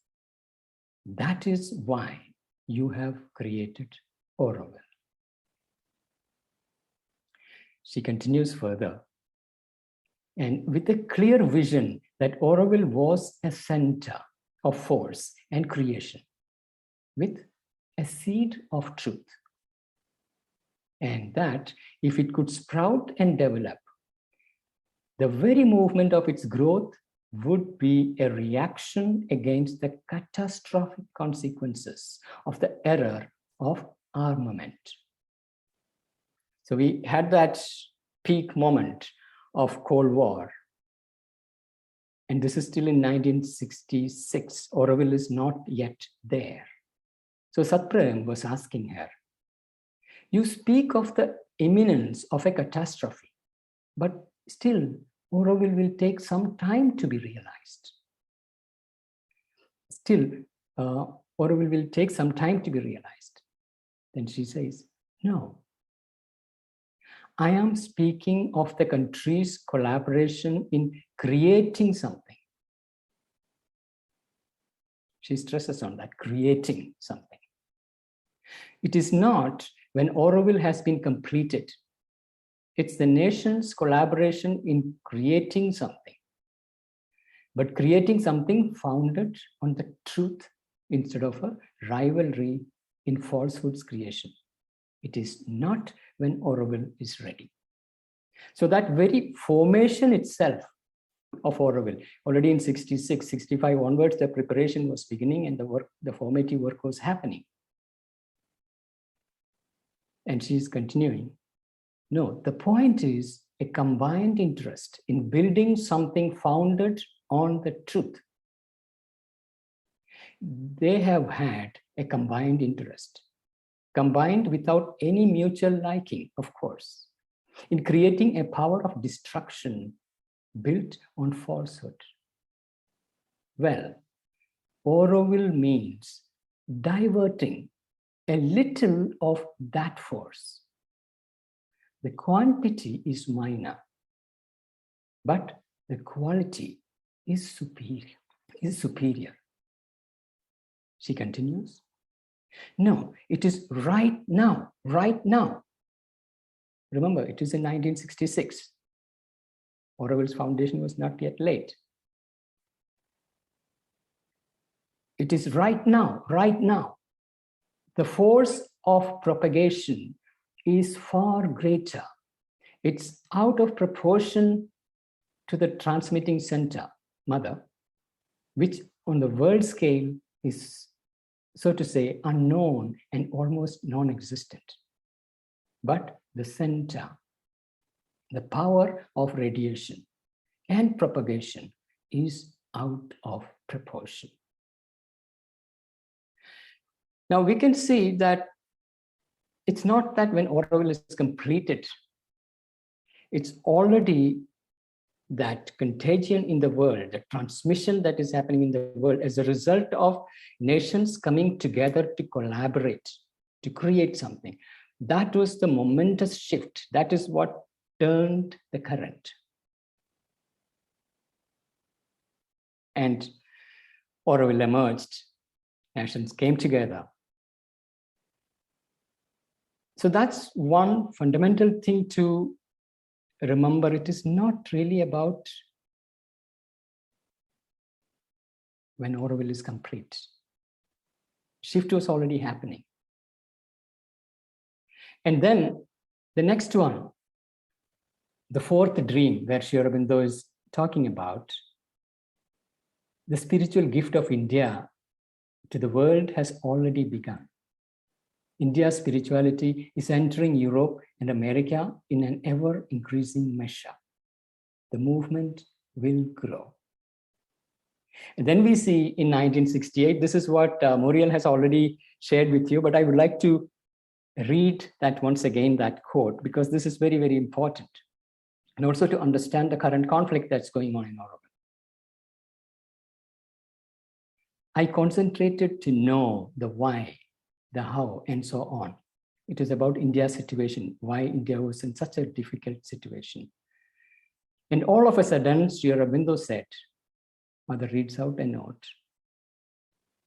That is why you have created Auroville. She continues further, and with a clear vision that Auroville was a center of force and creation, with a seed of truth, and that if it could sprout and develop, the very movement of its growth would be a reaction against the catastrophic consequences of the error of armament. So we had that peak moment of Cold War, and this is still in 1966. Auroville is not yet there. So Satprem was asking her, you speak of the imminence of a catastrophe, but still Auroville will take some time to be realized. Still, Auroville will take some time to be realized. Then she says, no. I am speaking of the country's collaboration in creating something. She stresses on that, creating something. It is not when Auroville has been completed. It's the nation's collaboration in creating something, but creating something founded on the truth instead of a rivalry in falsehood's creation. It is not when Auroville is ready. So that very formation itself of Auroville, already in 66, 65 onwards, the preparation was beginning and the formative work was happening. And she's continuing. No, the point is a combined interest in building something founded on the truth. They have had a combined interest, combined without any mutual liking, of course, in creating a power of destruction built on falsehood. Well, Auroville means diverting a little of that force. The quantity is minor, but the quality is superior. She continues. No, it is right now, right now. Remember, it is in 1966. Auroville's foundation was not yet laid. It is right now, right now. The force of propagation is far greater. It's out of proportion to the transmitting center, mother, which on the world scale is, so to say, unknown and almost non-existent. But the center, the power of radiation and propagation is out of proportion. Now we can see that it's not that when Auroville is completed, it's already that contagion in the world, the transmission that is happening in the world as a result of nations coming together to collaborate, to create something. That was the momentous shift. That is what turned the current. And Auroville emerged. Nations came together. So that's one fundamental thing to remember. It is not really about when Auroville is complete. Shift was already happening. And then the next one, the fourth dream, where Sri Aurobindo is talking about, the spiritual gift of India to the world has already begun. India's spirituality is entering Europe and America in an ever-increasing measure. The movement will grow. And then we see in 1968, this is what Muriel has already shared with you, but I would like to read that once again, that quote, because this is very, very important. And also to understand the current conflict that's going on in Auroville. I concentrated to know the why, the how, and so on, It is about India's situation, why India was in such a difficult situation. And all of a sudden, Sri Aurobindo said, Mother reads out a note.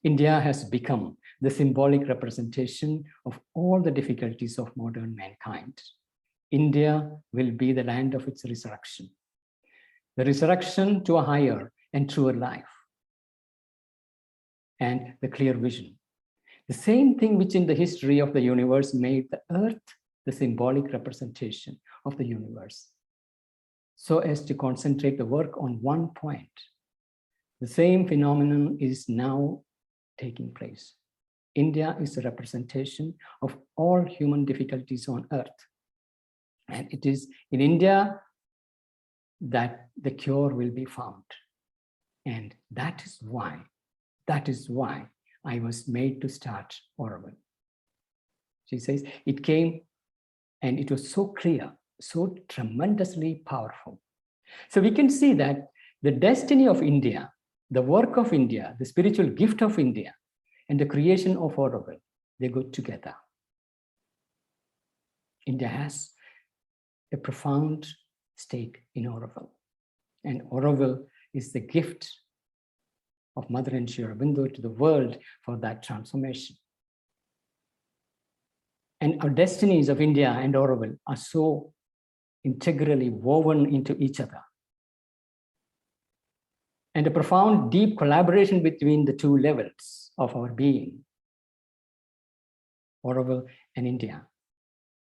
India has become the symbolic representation of all the difficulties of modern mankind. India will be the land of its resurrection, the resurrection to a higher and truer life, and the clear vision. The same thing which in the history of the universe made the earth the symbolic representation of the universe, so as to concentrate the work on one point. The same phenomenon is now taking place. India is a representation of all human difficulties on earth. And it is in India that the cure will be found. And that is why I was made to start Auroville. She says, it came and it was so clear, so tremendously powerful. So we can see that the destiny of India, the work of India, the spiritual gift of India, and the creation of Auroville, they go together. India has a profound stake in Auroville. And Auroville is the gift of Mother and Sri Aurobindo to the world for that transformation. And our destinies of India and Auroville are so integrally woven into each other. And a profound, deep collaboration between the two levels of our being, Auroville and India,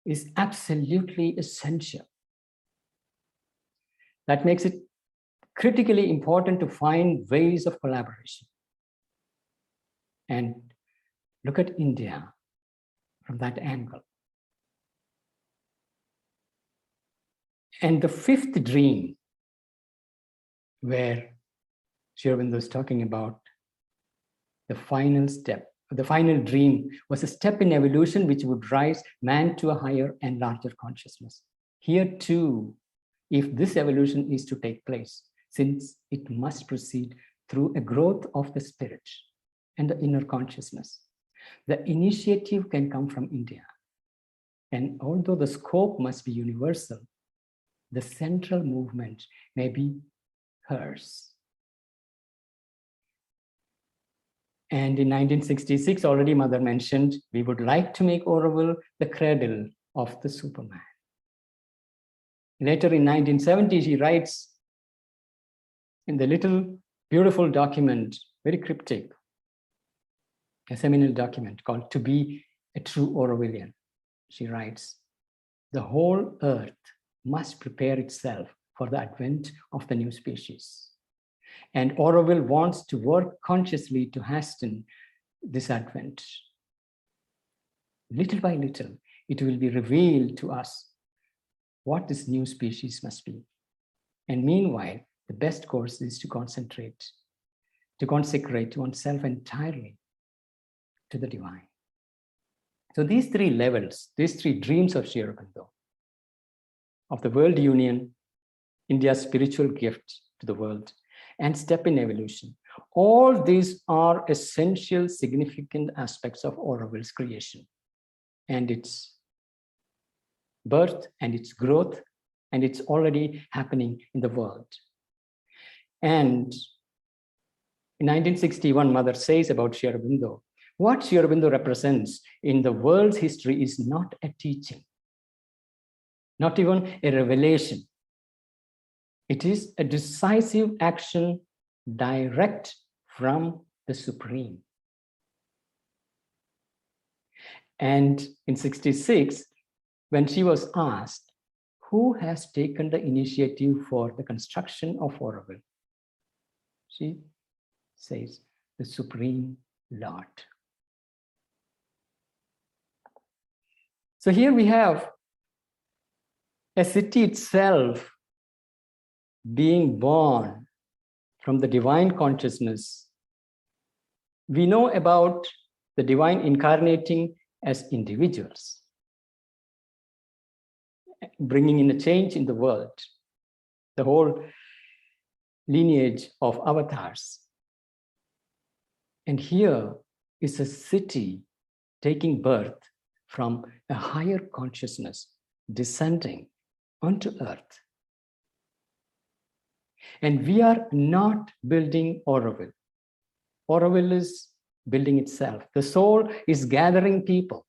is absolutely essential. That makes it critically important to find ways of collaboration. And look at India from that angle. And the fifth dream, where Sri Aurobindo is talking about the final step, the final dream was a step in evolution which would rise man to a higher and larger consciousness. Here too, if this evolution is to take place, since it must proceed through a growth of the spirit and the inner consciousness, the initiative can come from India. And although the scope must be universal, the central movement may be hers. And in 1966, already Mother mentioned, we would like to make Auroville the cradle of the Superman. Later in 1970, she writes in the little beautiful document, very cryptic, a seminal document called To Be a True Aurovillian. She writes, the whole earth must prepare itself for the advent of the new species. And Auroville wants to work consciously to hasten this advent. Little by little, it will be revealed to us what this new species must be. And meanwhile, the best course is to consecrate oneself entirely to the divine. So these three levels, these three dreams of Sri Aurobindo, of the world union, India's spiritual gift to the world, and step in evolution, all these are essential, significant aspects of Auroville's creation and its birth and its growth, and it's already happening in the world. And in 1961, Mother says about Sri Aurobindo, what Sri Aurobindo represents in the world's history is not a teaching, not even a revelation. It is a decisive action direct from the Supreme. And in 66, when she was asked, who has taken the initiative for the construction of Auroville? She says, the Supreme Lord. So here we have a city itself being born from the divine consciousness. We know about the divine incarnating as individuals, bringing in a change in the world, the whole lineage of avatars. And here is a city taking birth from a higher consciousness descending onto earth. And we are not building Auroville. Auroville is building itself. The soul is gathering people,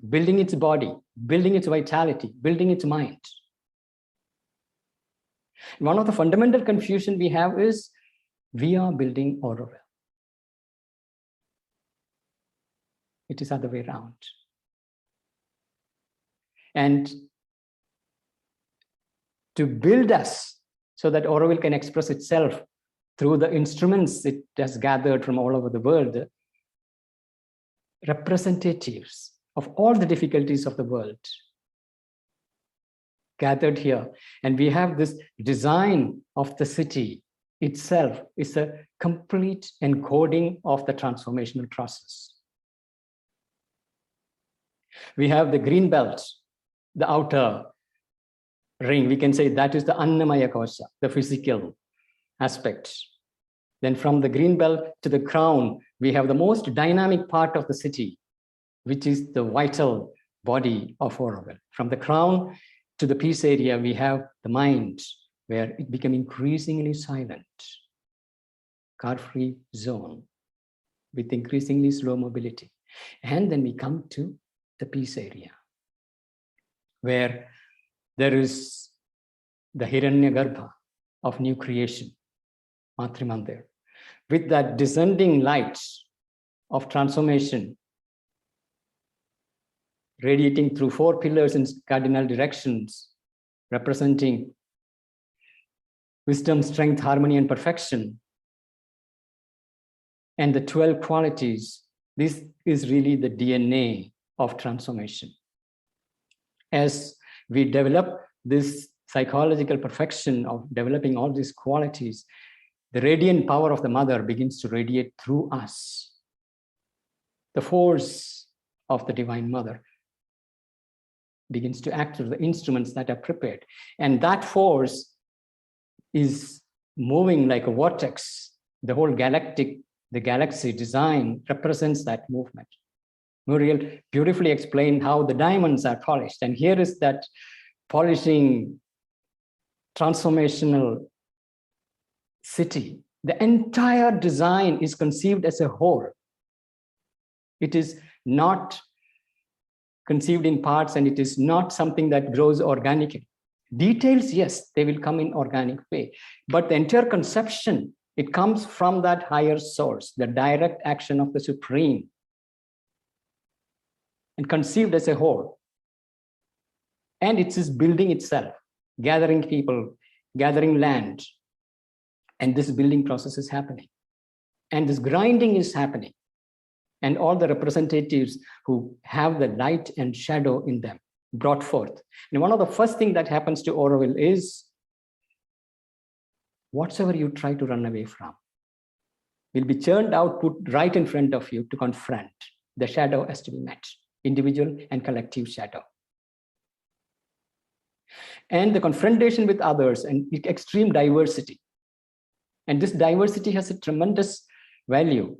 building its body, building its vitality, building its mind. One of the fundamental confusion we have is we are building Auroville. It is other way around. And to build us so that Auroville can express itself through the instruments it has gathered from all over the world, representatives of all the difficulties of the world gathered here. And we have this design of the city itself is a complete encoding of the transformational process. We have the green belt, the outer ring. We can say that is the Annamaya Kosha, the physical aspect. Then from the green belt to the crown, we have the most dynamic part of the city, which is the vital body of Auroville. From the crown to the peace area, we have the mind, where it became increasingly silent, car-free zone with increasingly slow mobility. And then we come to the peace area, where there is the Hiranyagarbha of new creation, Matrimandir, with that descending light of transformation radiating through 4 pillars in cardinal directions, representing wisdom, strength, harmony, and perfection, and the 12 qualities. This is really the DNA of transformation. As we develop this psychological perfection of developing all these qualities, the radiant power of the mother begins to radiate through us. The force of the Divine Mother begins to act through the instruments that are prepared. And that force is moving like a vortex. The whole the galaxy design represents that movement. Muriel beautifully explained how the diamonds are polished. And here is that polishing transformational city. The entire design is conceived as a whole. It is not conceived in parts, and it is not something that grows organically. Details, yes, they will come in organic way, but the entire conception, it comes from that higher source, the direct action of the Supreme, and conceived as a whole. And it is building itself, gathering people, gathering land, and this building process is happening. And this grinding is happening. And all the representatives who have the light and shadow in them brought forth. And one of the first things that happens to Auroville is whatsoever you try to run away from will be churned out, put right in front of you to confront. The shadow has to be met, individual and collective shadow. And the confrontation with others and extreme diversity. And this diversity has a tremendous value,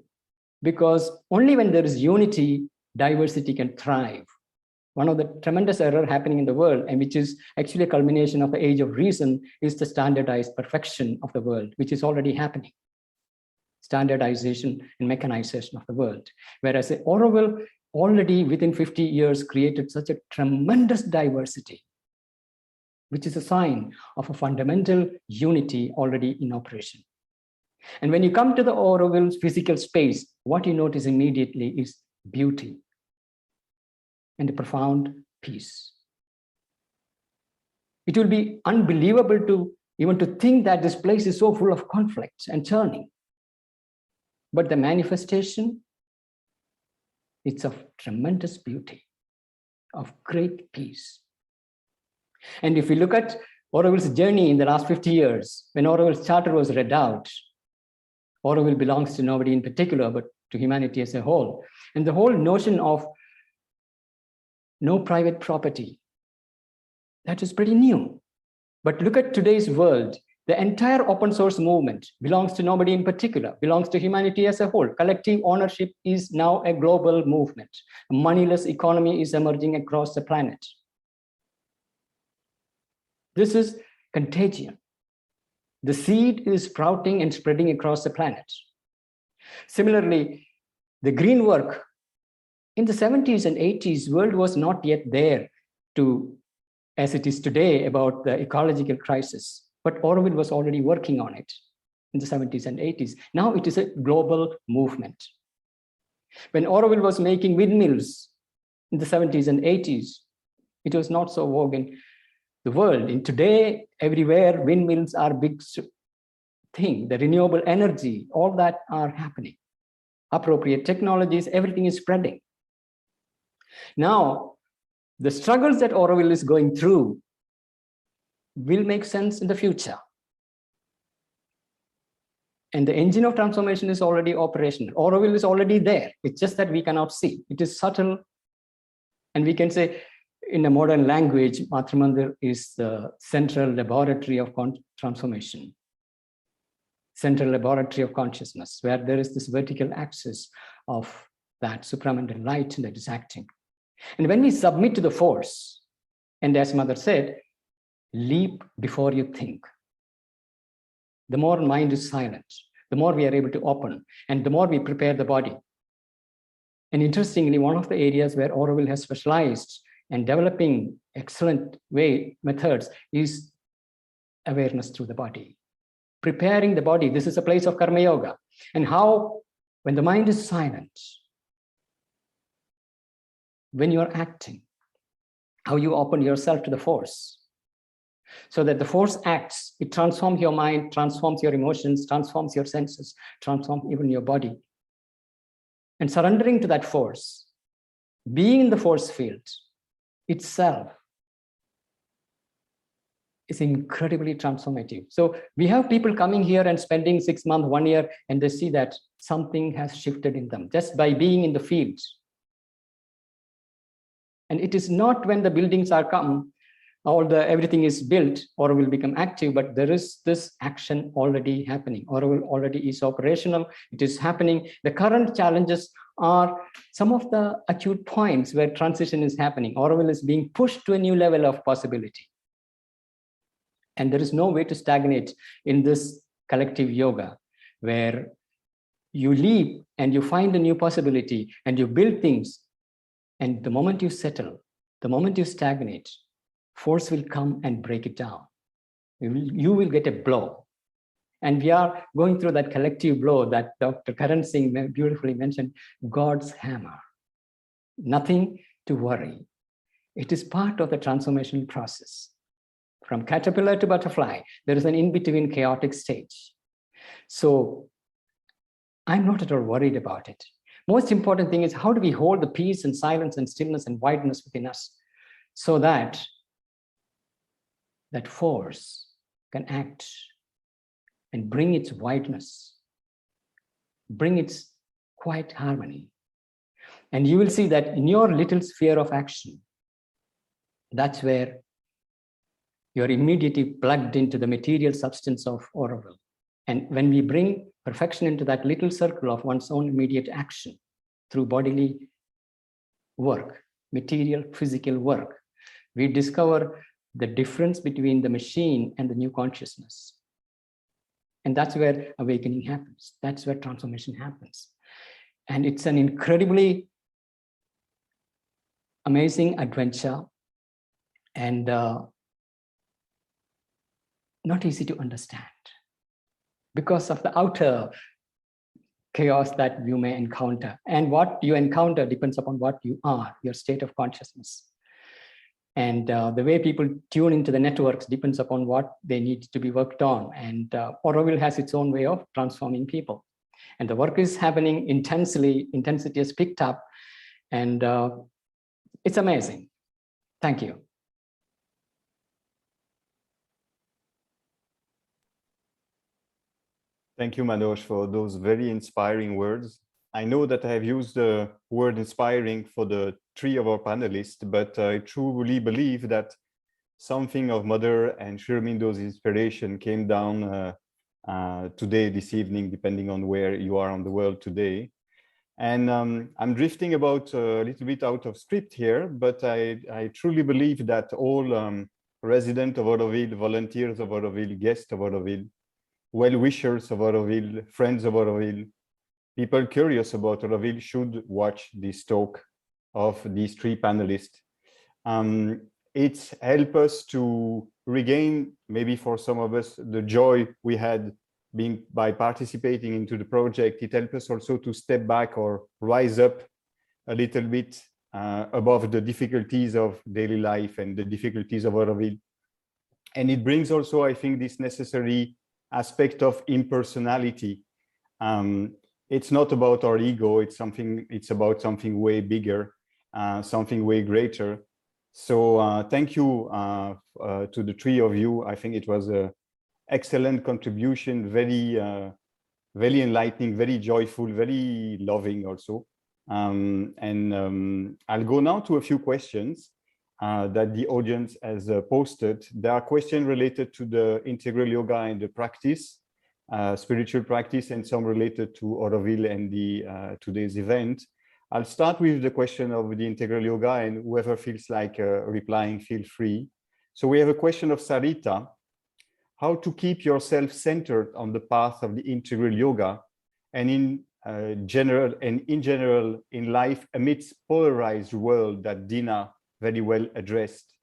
because only when there is unity, diversity can thrive. One of the tremendous errors happening in the world, and which is actually a culmination of the age of reason, is the standardized perfection of the world, which is already happening. Standardization and mechanization of the world. Whereas Auroville already within 50 years created such a tremendous diversity, which is a sign of a fundamental unity already in operation. And when you come to the Auroville's physical space, what you notice immediately is beauty and a profound peace. It will be unbelievable to even to think that this place is so full of conflicts and churning. But the manifestation, it's of tremendous beauty, of great peace. And if we look at Auroville's journey in the last 50 years, when Auroville's charter was read out, Auroville belongs to nobody in particular, but to humanity as a whole. And the whole notion of no private property, that is pretty new. But look at today's world. The entire open source movement belongs to nobody in particular, belongs to humanity as a whole. Collective ownership is now a global movement. A moneyless economy is emerging across the planet. This is contagion. The seed is sprouting and spreading across the planet. Similarly, the green work in the 70s and 80s, world was not yet there to, as it is today, about the ecological crisis. But Auroville was already working on it in the 70s and 80s. Now it is a global movement. When Auroville was making windmills in the 70s and 80s, it was not so vogue in the world. In today, everywhere, windmills are a big thing. The renewable energy, all that are happening. Appropriate technologies, everything is spreading. Now, the struggles that Auroville is going through will make sense in the future. And the engine of transformation is already operational. Auroville is already there. It's just that we cannot see. It is subtle. And we can say, in a modern language, Matrimandir is the central laboratory of transformation, central laboratory of consciousness, where there is this vertical axis of that supramental light that is acting. And when we submit to the force, and as Mother said, leap before you think. The more mind is silent, the more we are able to open, and the more we prepare the body. And interestingly, one of the areas where Auroville has specialized and developing excellent methods is awareness through the body. Preparing the body, this is a place of karma yoga. And how, when the mind is silent, when you're acting, how you open yourself to the force, so that the force acts, it transforms your mind, transforms your emotions, transforms your senses, transforms even your body. And surrendering to that force, being in the force field itself is incredibly transformative. So we have people coming here and spending 6 months, 1 year, and they see that something has shifted in them just by being in the field. And it is not when the buildings are come, everything is built or will become active, but there is this action already happening, or already is operational. It is happening. The current challenges are some of the acute points where transition is happening. Auroville is being pushed to a new level of possibility. And there is no way to stagnate in this collective yoga, where you leap and you find a new possibility and you build things. And the moment you settle, the moment you stagnate, force will come and break it down. You will get a blow. And we are going through that collective blow that Dr. Karan Singh beautifully mentioned, God's hammer. Nothing to worry. It is part of the transformation process. From caterpillar to butterfly, there is an in-between chaotic stage. So I'm not at all worried about it. Most important thing is, how do we hold the peace and silence and stillness and wideness within us so that that force can act and bring its wideness, bring its quiet harmony. And you will see that in your little sphere of action, that's where you're immediately plugged into the material substance of Auroville. And when we bring perfection into that little circle of one's own immediate action through bodily work, material, physical work, we discover the difference between the machine and the new consciousness. And that's where awakening happens. That's where transformation happens. And it's an incredibly amazing adventure and not easy to understand because of the outer chaos that you may encounter. And what you encounter depends upon what you are, your state of consciousness. And the way people tune into the networks depends upon what they need to be worked on. And Auroville has its own way of transforming people. And the work is happening intensely. Intensity has picked up. And it's amazing. Thank you. Thank you, Manoj, for those very inspiring words. I know that I have used the word inspiring for the 3 of our panelists, but I truly believe that something of Mother and Sri Aurobindo's inspiration came down today, this evening, depending on where you are on the world today. And I'm drifting about a little bit out of script here, but I truly believe that all residents of Auroville, volunteers of Auroville, guests of Auroville, well-wishers of Auroville, friends of Auroville, people curious about Auroville should watch this talk of these three panelists. It's helped us to regain, maybe for some of us, the joy we had by participating into the project. It helped us also to step back or rise up a little bit above the difficulties of daily life and the difficulties of Auroville. And it brings also, I think, this necessary aspect of impersonality. It's not about our ego, it's about something way bigger, something way greater. So thank you to the three of you. I think it was an excellent contribution, very enlightening, very joyful, very loving also. I'll go now to a few questions that the audience has posted. There are questions related to the integral yoga and the practice, spiritual practice, and some related to Auroville and the today's event. I'll start with the question of the integral yoga, and whoever feels like replying, feel free. So we have a question of Sarita: how to keep yourself centered on the path of the integral yoga, and in general in life amidst polarized world that Dena very well addressed.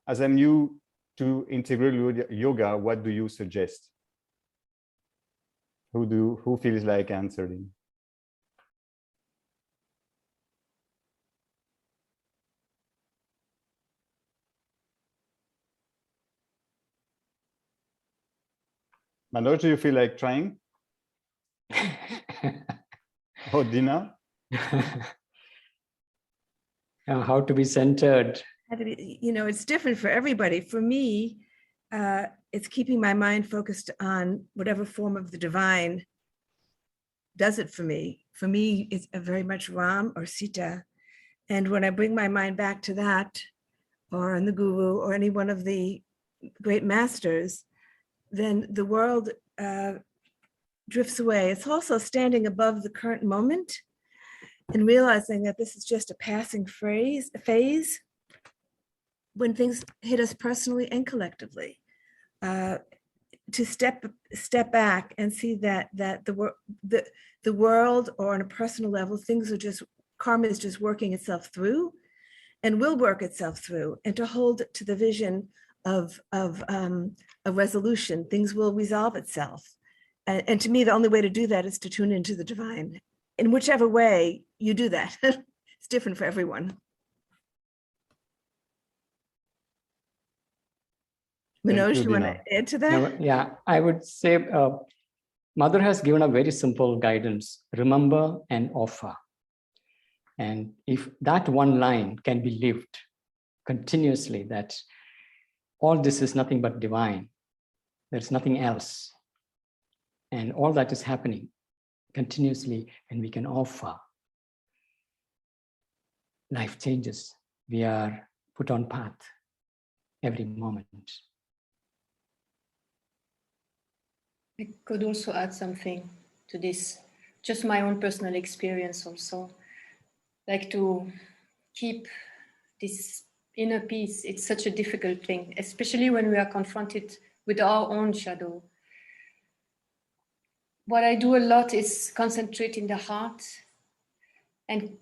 As I'm new to integral yoga, what do you suggest? Who feels like answering? Manoj, do you feel like trying? Oh, Dena? How to be centered. You know, it's different for everybody. For me, it's keeping my mind focused on whatever form of the divine does it for me. For me, it's very much Ram or Sita. And when I bring my mind back to that, or on the guru, or any one of the great masters, then the world drifts away. It's also standing above the current moment and realizing that this is just a passing phase when things hit us personally and collectively. To step back and see that the world, or on a personal level, things are just, karma is just working itself through and will work itself through, and to hold to the vision of a resolution. Things will resolve itself. And to me, the only way to do that is to tune into the divine. In whichever way you do that, it's different for everyone. Manoj, you want to add to that? No, yeah, I would say Mother has given a very simple guidance: remember and offer. And if that one line can be lived continuously, that all this is nothing but divine, there's nothing else, and all that is happening continuously, and we can offer, life changes. We are put on path every moment. I could also add something to this, just my own personal experience also. Like, to keep this inner peace, it's such a difficult thing, especially when we are confronted with our own shadow. What I do a lot is concentrate in the heart and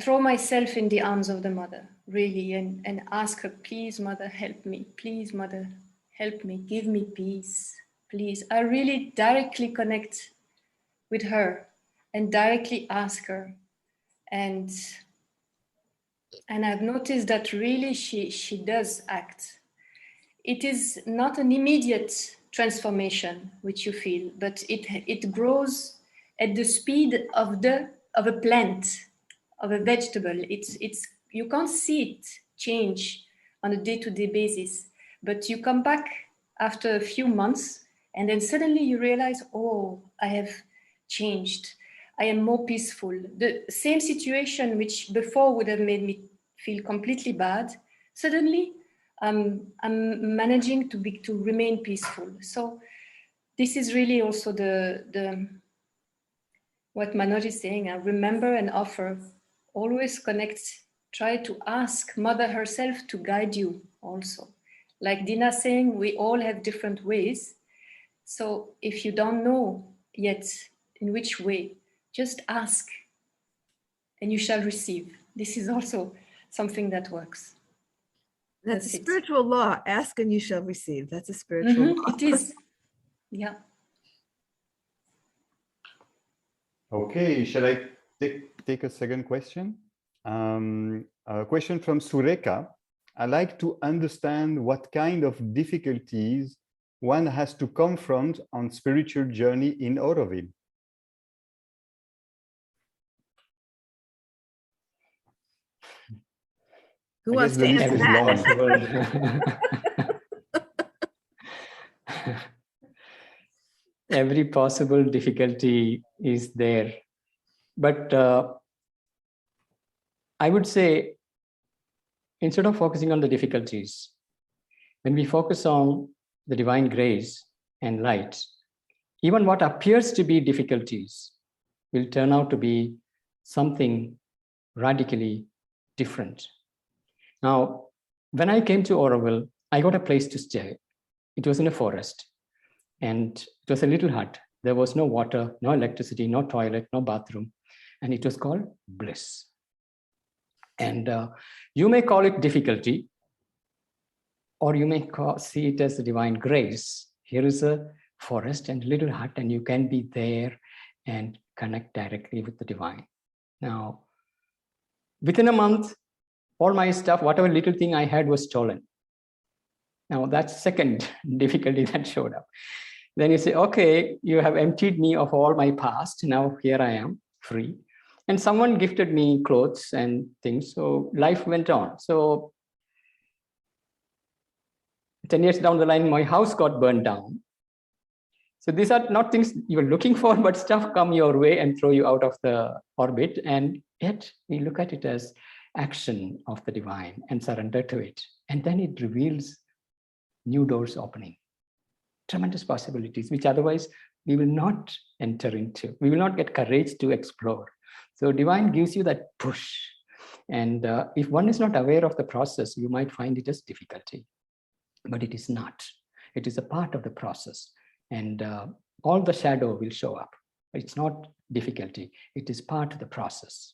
throw myself in the arms of the Mother, really, and ask her, please, Mother, help me. Please, Mother, help me. Give me peace, please. I really directly connect with her and directly ask her. And I've noticed that really she does act. It is not an immediate transformation which you feel, but it grows at the speed of a plant, of a vegetable. It's you can't see it change on a day-to-day basis, but you come back after a few months, and then suddenly you realize, oh, I have changed. I am more peaceful. The same situation which before would have made me feel completely bad, suddenly I'm managing to remain peaceful. So this is really also the what Manoj is saying. Remember and offer. Always connect. Try to ask Mother herself to guide you also. Like Dena saying, we all have different ways. So if you don't know yet in which way, just ask and you shall receive. This is also something that works. That's a That's it. spiritual law. Ask and you shall receive. That's a spiritual law. It is. Yeah. Okay, shall I take a second question? A question from Sureka. I like to understand what kind of difficulties one has to confront on spiritual journey in Auroville. Who wants to answer Every that? every possible difficulty is there. But I would say, instead of focusing on the difficulties, when we focus on the divine grace and light, even what appears to be difficulties will turn out to be something radically different. Now, when I came to Auroville, I got a place to stay. It was in a forest, and it was a little hut. There was no water, no electricity, no toilet, no bathroom, and it was called bliss. And you may call it difficulty, or you may see it as a divine grace. Here is a forest and little hut, and you can be there and connect directly with the divine. Now, within a month, all my stuff, whatever little thing I had, was stolen. Now, that's second difficulty that showed up. Then you say, okay, you have emptied me of all my past. Now here I am, free. And someone gifted me clothes and things. So life went on. So 10 years down the line, my house got burned down. So these are not things you're looking for, but stuff come your way and throw you out of the orbit. And yet we look at it as action of the divine and surrender to it. And then it reveals new doors opening, tremendous possibilities, which otherwise we will not enter into. We will not get courage to explore. So divine gives you that push. And if one is not aware of the process, you might find it as difficulty, but it is not. It is a part of the process. And all the shadow will show up. It's not difficulty. It is part of the process.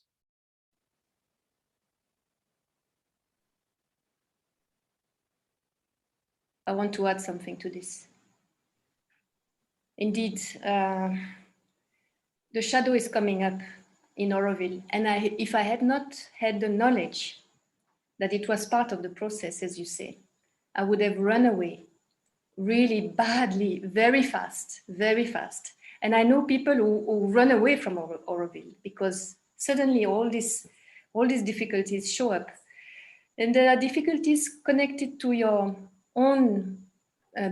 I want to add something to this. Indeed, the shadow is coming up in Auroville. And if I had not had the knowledge that it was part of the process, as you say, I would have run away really badly, very fast, very fast. And I know people who run away from Auroville because suddenly all these difficulties show up. And there are difficulties connected to your own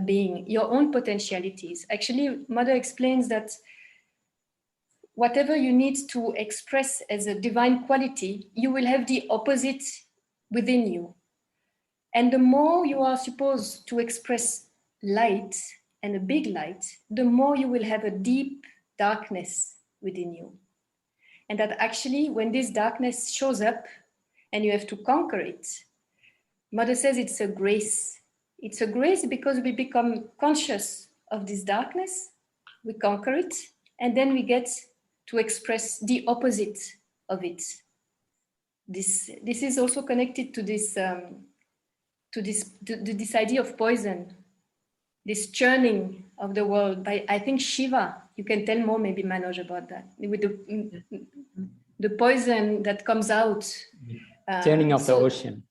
being, your own potentialities. Actually, Mother explains that whatever you need to express as a divine quality, you will have the opposite within you. And the more you are supposed to express light and a big light, the more you will have a deep darkness within you. And that actually, when this darkness shows up and you have to conquer it, Mother says it's a grace. It's a grace because we become conscious of this darkness, we conquer it, and then we get to express the opposite of it. This is also connected to this idea of poison, this churning of the world by, I think, Shiva. You can tell more, maybe, Manoj, about that. With the poison that comes out. Churning of the ocean.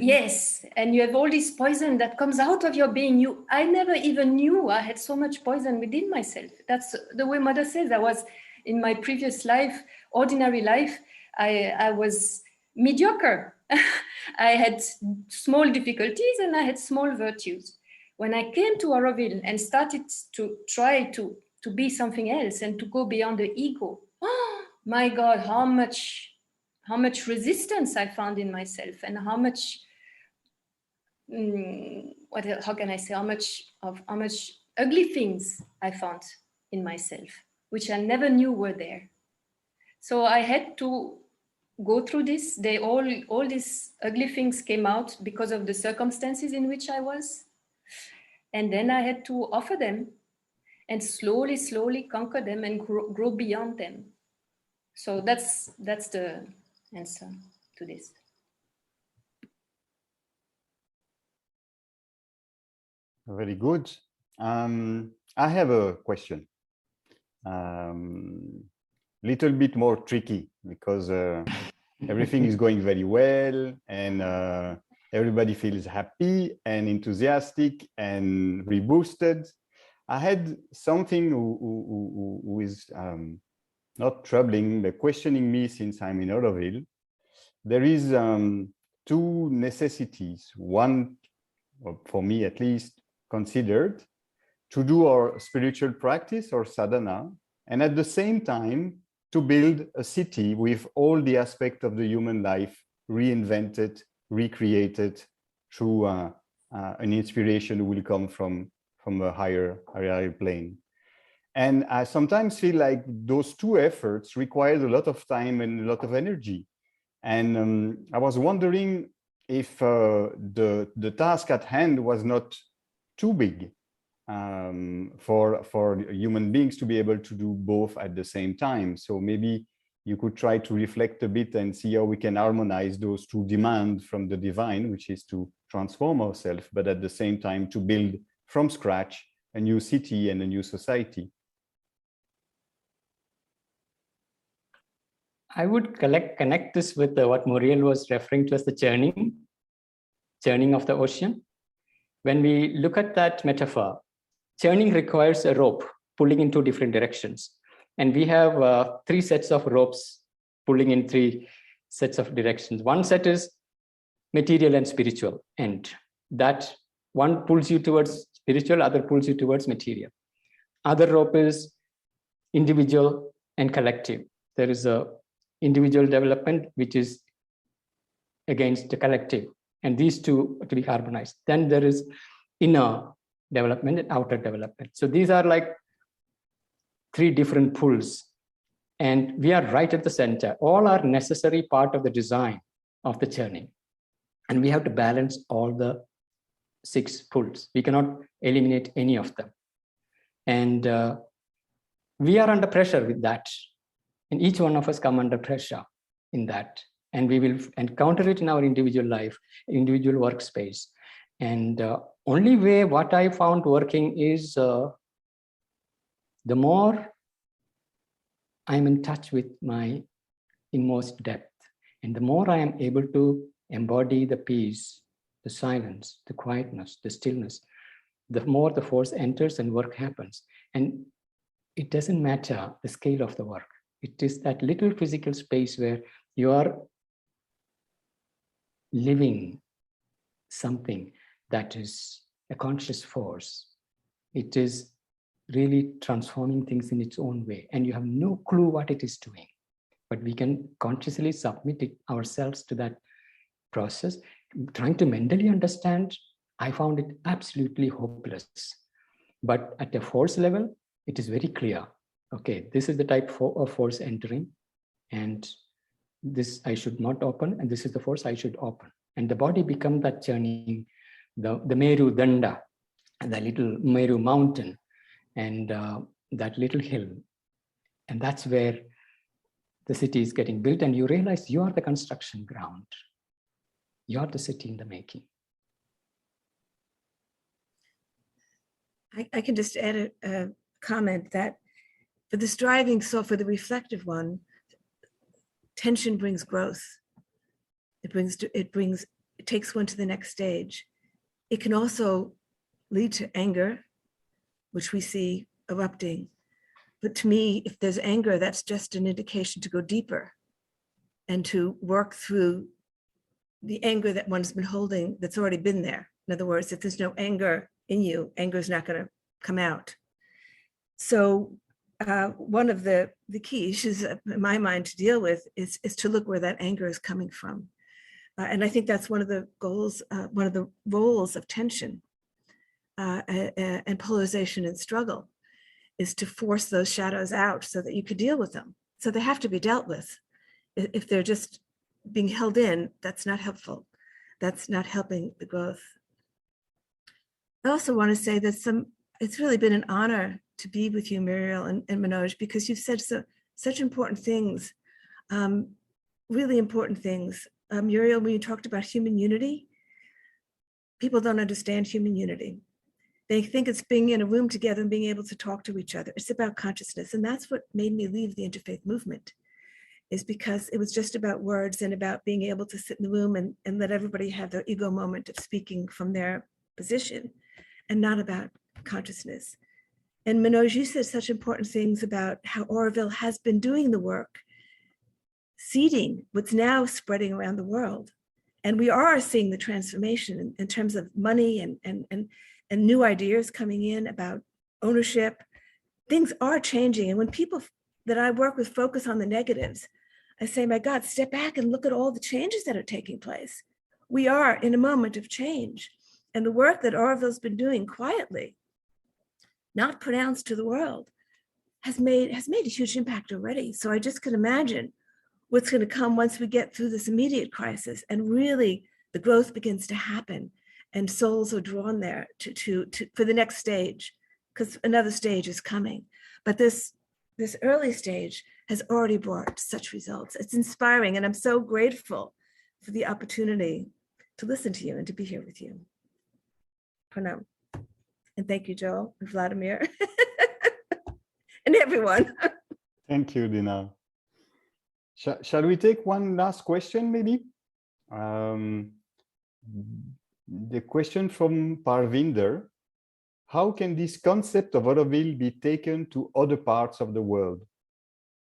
Yes, and you have all this poison that comes out of your being. I never even knew I had so much poison within myself. That's the way Mother says. I was, in my previous life, ordinary life, I was mediocre. I had small difficulties and I had small virtues. When I came to Auroville and started to try to be something else and to go beyond the ego, oh my God, how much resistance I found in myself and how much how can I say, how much ugly things I found in myself, which I never knew were there. So I had to go through this. All these ugly things came out because of the circumstances in which I was. And then I had to offer them and slowly conquer them and grow beyond them. So that's the answer to this. Very good. I have a question. Little bit more tricky because everything is going very well and everybody feels happy and enthusiastic and reboosted. I had something who is not troubling, but questioning me since I'm in Auroville. There is two necessities. One, for me at least, considered to do our spiritual practice or sadhana, and at the same time to build a city with all the aspects of the human life reinvented, recreated through an inspiration will come from a higher plane. And I sometimes feel like those two efforts require a lot of time and a lot of energy. And I was wondering if the task at hand was not too big for human beings to be able to do both at the same time. So maybe you could try to reflect a bit and see how we can harmonize those two demands from the divine, which is to transform ourselves, but at the same time to build from scratch a new city and a new society. I would connect this with what Muriel was referring to as the churning of the ocean. When we look at that metaphor, churning requires a rope pulling in two different directions. And we have 3 sets of ropes pulling in 3 sets of directions. One set is material and spiritual, and that one pulls you towards spiritual, other pulls you towards material. Other rope is individual and collective. There is a individual development which is against the collective, and these two to be harmonized. Then there is inner development and outer development. So these are like 3 different pulls, and we are right at the center. All are necessary part of the design of the churning, and we have to balance all the 6 pulls. We cannot eliminate any of them, and we are under pressure with that, and each one of us come under pressure in that, and we will encounter it in our individual life, individual workspace. And only way what I found working is the more I'm in touch with my inmost depth, and the more I am able to embody the peace, the silence, the quietness, the stillness, the more the force enters and work happens. And it doesn't matter the scale of the work. It is that little physical space where you are living something that is a conscious force. It is really transforming things in its own way, and you have no clue what it is doing. But we can consciously submit ourselves to that process. Trying to mentally understand, I found it absolutely hopeless. But at a force level, it is very clear. Okay, this is the type of force entering, and this I should not open, and this is the force I should open. And the body becomes that churning, the Meru Danda, the little Meru mountain, and that little hill. And that's where the city is getting built, and you realize you are the construction ground. You are the city in the making. I can just add a comment that for the striving soul, for the reflective one, tension brings growth. It takes one to the next stage. It can also lead to anger, which we see erupting. But to me, if there's anger, that's just an indication to go deeper and to work through the anger that one's been holding that's already been there. In other words, if there's no anger in you, anger is not going to come out. So one of the key issues in my mind to deal with is to look where that anger is coming from. And I think that's one of the goals, one of the roles of tension and polarization and struggle, is to force those shadows out so that you could deal with them. So they have to be dealt with. If they're just being held in, that's not helpful. That's not helping the growth. I also want to say that it's really been an honor to be with you, Muriel and Manoj, because you've said such important things, really important things. Muriel, when you talked about human unity, people don't understand human unity. They think it's being in a room together and being able to talk to each other. It's about consciousness. And that's what made me leave the interfaith movement, is because it was just about words and about being able to sit in the room and let everybody have their ego moment of speaking from their position, and not about consciousness. And Manoj, you said such important things about how Auroville has been doing the work, seeding what's now spreading around the world. And we are seeing the transformation in terms of money and new ideas coming in about ownership. Things are changing. And when people that I work with focus on the negatives, I say, my God, step back and look at all the changes that are taking place. We are in a moment of change. And the work that Auroville's been doing quietly, not pronounced to the world, has made a huge impact already. So I just can imagine what's going to come once we get through this immediate crisis and really the growth begins to happen and souls are drawn there for the next stage, because another stage is coming. But this early stage has already brought such results. It's inspiring, and I'm so grateful for the opportunity to listen to you and to be here with you. Pranam. And thank you, Joel and Vladimir and everyone. Thank you, Dena. Shall we take one last question, maybe? The question from Parvinder: how can this concept of Auroville be taken to other parts of the world?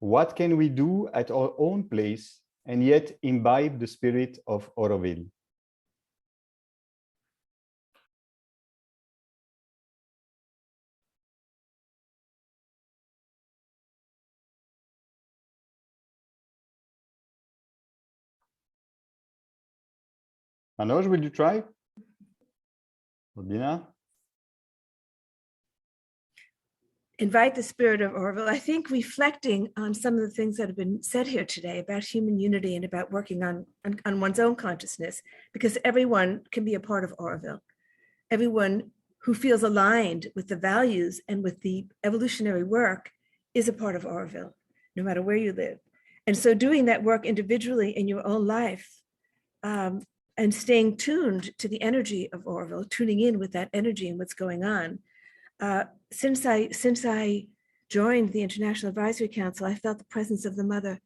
What can we do at our own place and yet imbibe the spirit of Auroville? Manoj, will you try? Or Dena? Invite the spirit of Auroville. I think reflecting on some of the things that have been said here today about human unity and about working on one's own consciousness, because everyone can be a part of Auroville. Everyone who feels aligned with the values and with the evolutionary work is a part of Auroville, no matter where you live. And so doing that work individually in your own life, and staying tuned to the energy of Auroville, tuning in with that energy and what's going on. Since I joined the International Advisory Council, I felt the presence of the mother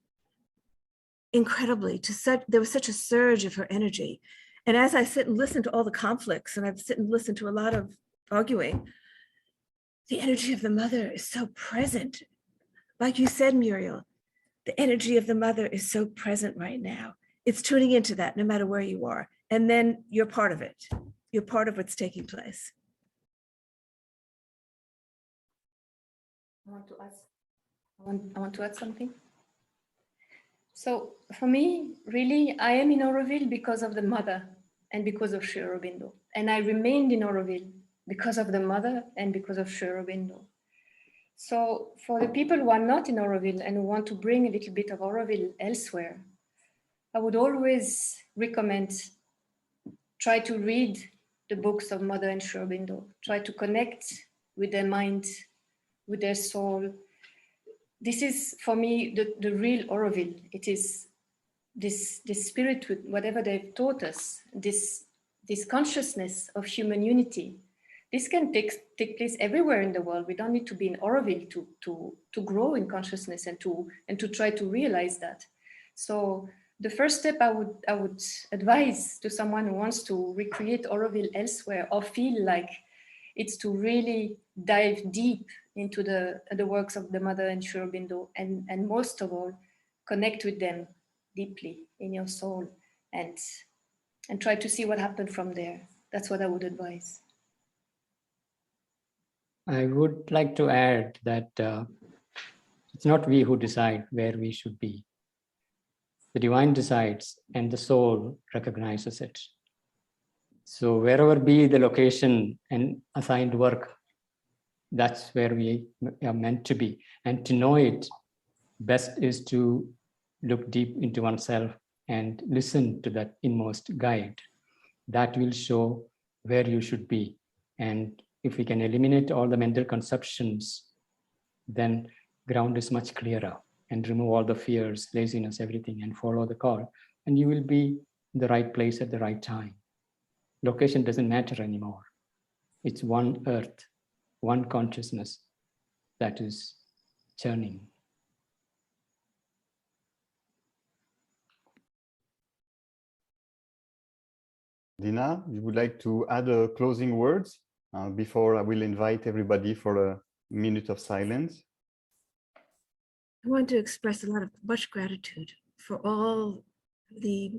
incredibly. There was such a surge of her energy. And as I sit and listen to all the conflicts, and I've sit and listened to a lot of arguing, the energy of the mother is so present. Like you said, Muriel, the energy of the mother is so present right now. It's tuning into that no matter where you are. And then you're part of it. You're part of what's taking place. I want to add something. So for me, really, I am in Auroville because of the mother and because of Sri Aurobindo. And I remained in Auroville because of the mother and because of Sri Aurobindo. So for the people who are not in Auroville and who want to bring a little bit of Auroville elsewhere, I would always recommend try to read the books of Mother and Sri Aurobindo, try to connect with their mind, with their soul. This is, for me, the real Auroville. It is this spirit, with whatever they've taught us, this consciousness of human unity. This can take place everywhere in the world. We don't need to be in Auroville to grow in consciousness and to try to realize that. So the first step I would advise to someone who wants to recreate Auroville elsewhere or feel like it's to really dive deep into the works of the Mother and Sri Aurobindo, and most of all, connect with them deeply in your soul and try to see what happened from there. That's what I would advise. I would like to add that it's not we who decide where we should be. the divine decides and the soul recognizes it. So wherever be the location and assigned work, that's where we are meant to be. And to know it best is to look deep into oneself and listen to that inmost guide. That will show where you should be. And if we can eliminate all the mental conceptions, then ground is much clearer, and remove all the fears, laziness, everything, and follow the call. And you will be in the right place at the right time. Location doesn't matter anymore. It's one earth, one consciousness that is churning. Dena, you would like to add a closing words before I will invite everybody for a minute of silence? I want to express much gratitude for all the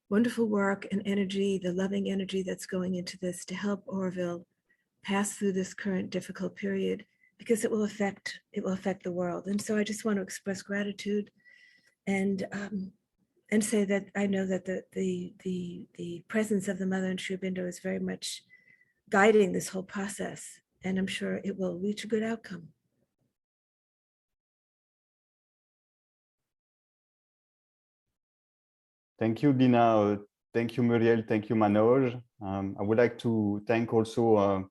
wonderful work and energy, the loving energy that's going into this to help Auroville pass through this current difficult period, because it will affect the world. And so I just want to express gratitude and say that I know that the presence of the Mother and Sri Aurobindo is very much guiding this whole process, and I'm sure it will reach a good outcome. Thank you, Dena. Thank you, Muriel. Thank you, Manoj. I would like to thank also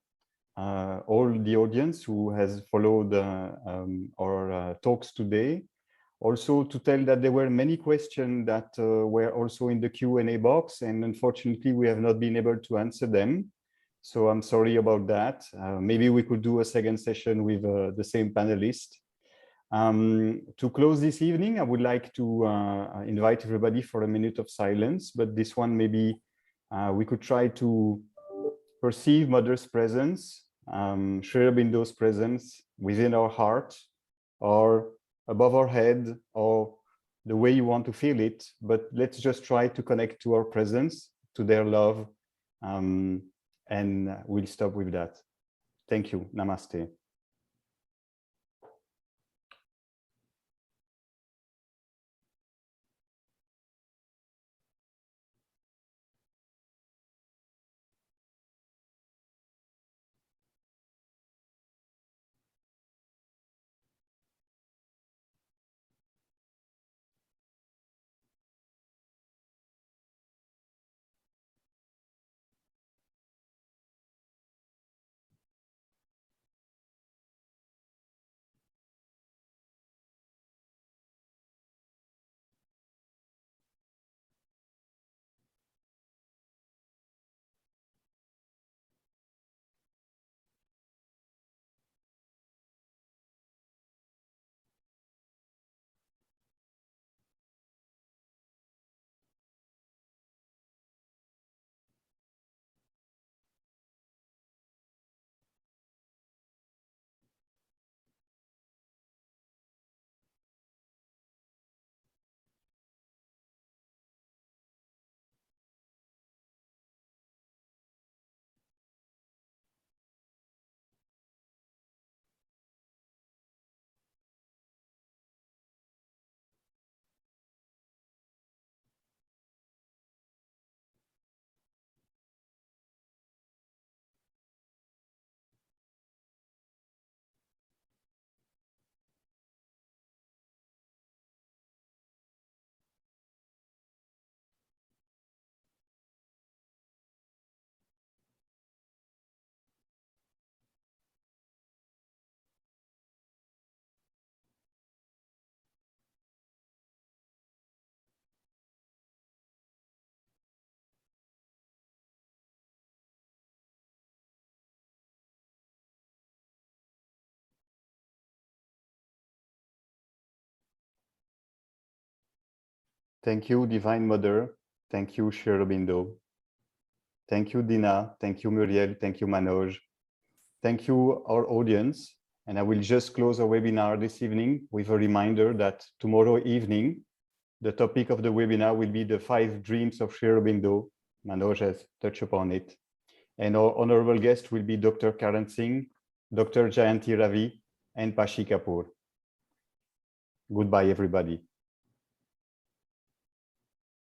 all the audience who has followed our talks today. Also to tell that there were many questions that were also in the Q&A box, and unfortunately we have not been able to answer them. So I'm sorry about that. Maybe we could do a second session with the same panelists. To close this evening, I would like to invite everybody for a minute of silence, but this one maybe we could try to perceive Mother's presence, Sri Aurobindo's presence within our heart, or above our head, or the way you want to feel it, but let's just try to connect to our presence, to their love, and we'll stop with that. Thank you. Namaste. Thank you, Divine Mother. Thank you, Sri Aurobindo. Thank you, Dena. Thank you, Muriel. Thank you, Manoj. Thank you, our audience. And I will just close our webinar this evening with a reminder that tomorrow evening, the topic of the webinar will be the 5 dreams of Sri Aurobindo. Manoj has touched upon it. And our honorable guest will be Dr. Karan Singh, Dr. Jayanti Ravi, and Pashi Kapoor. Goodbye, everybody.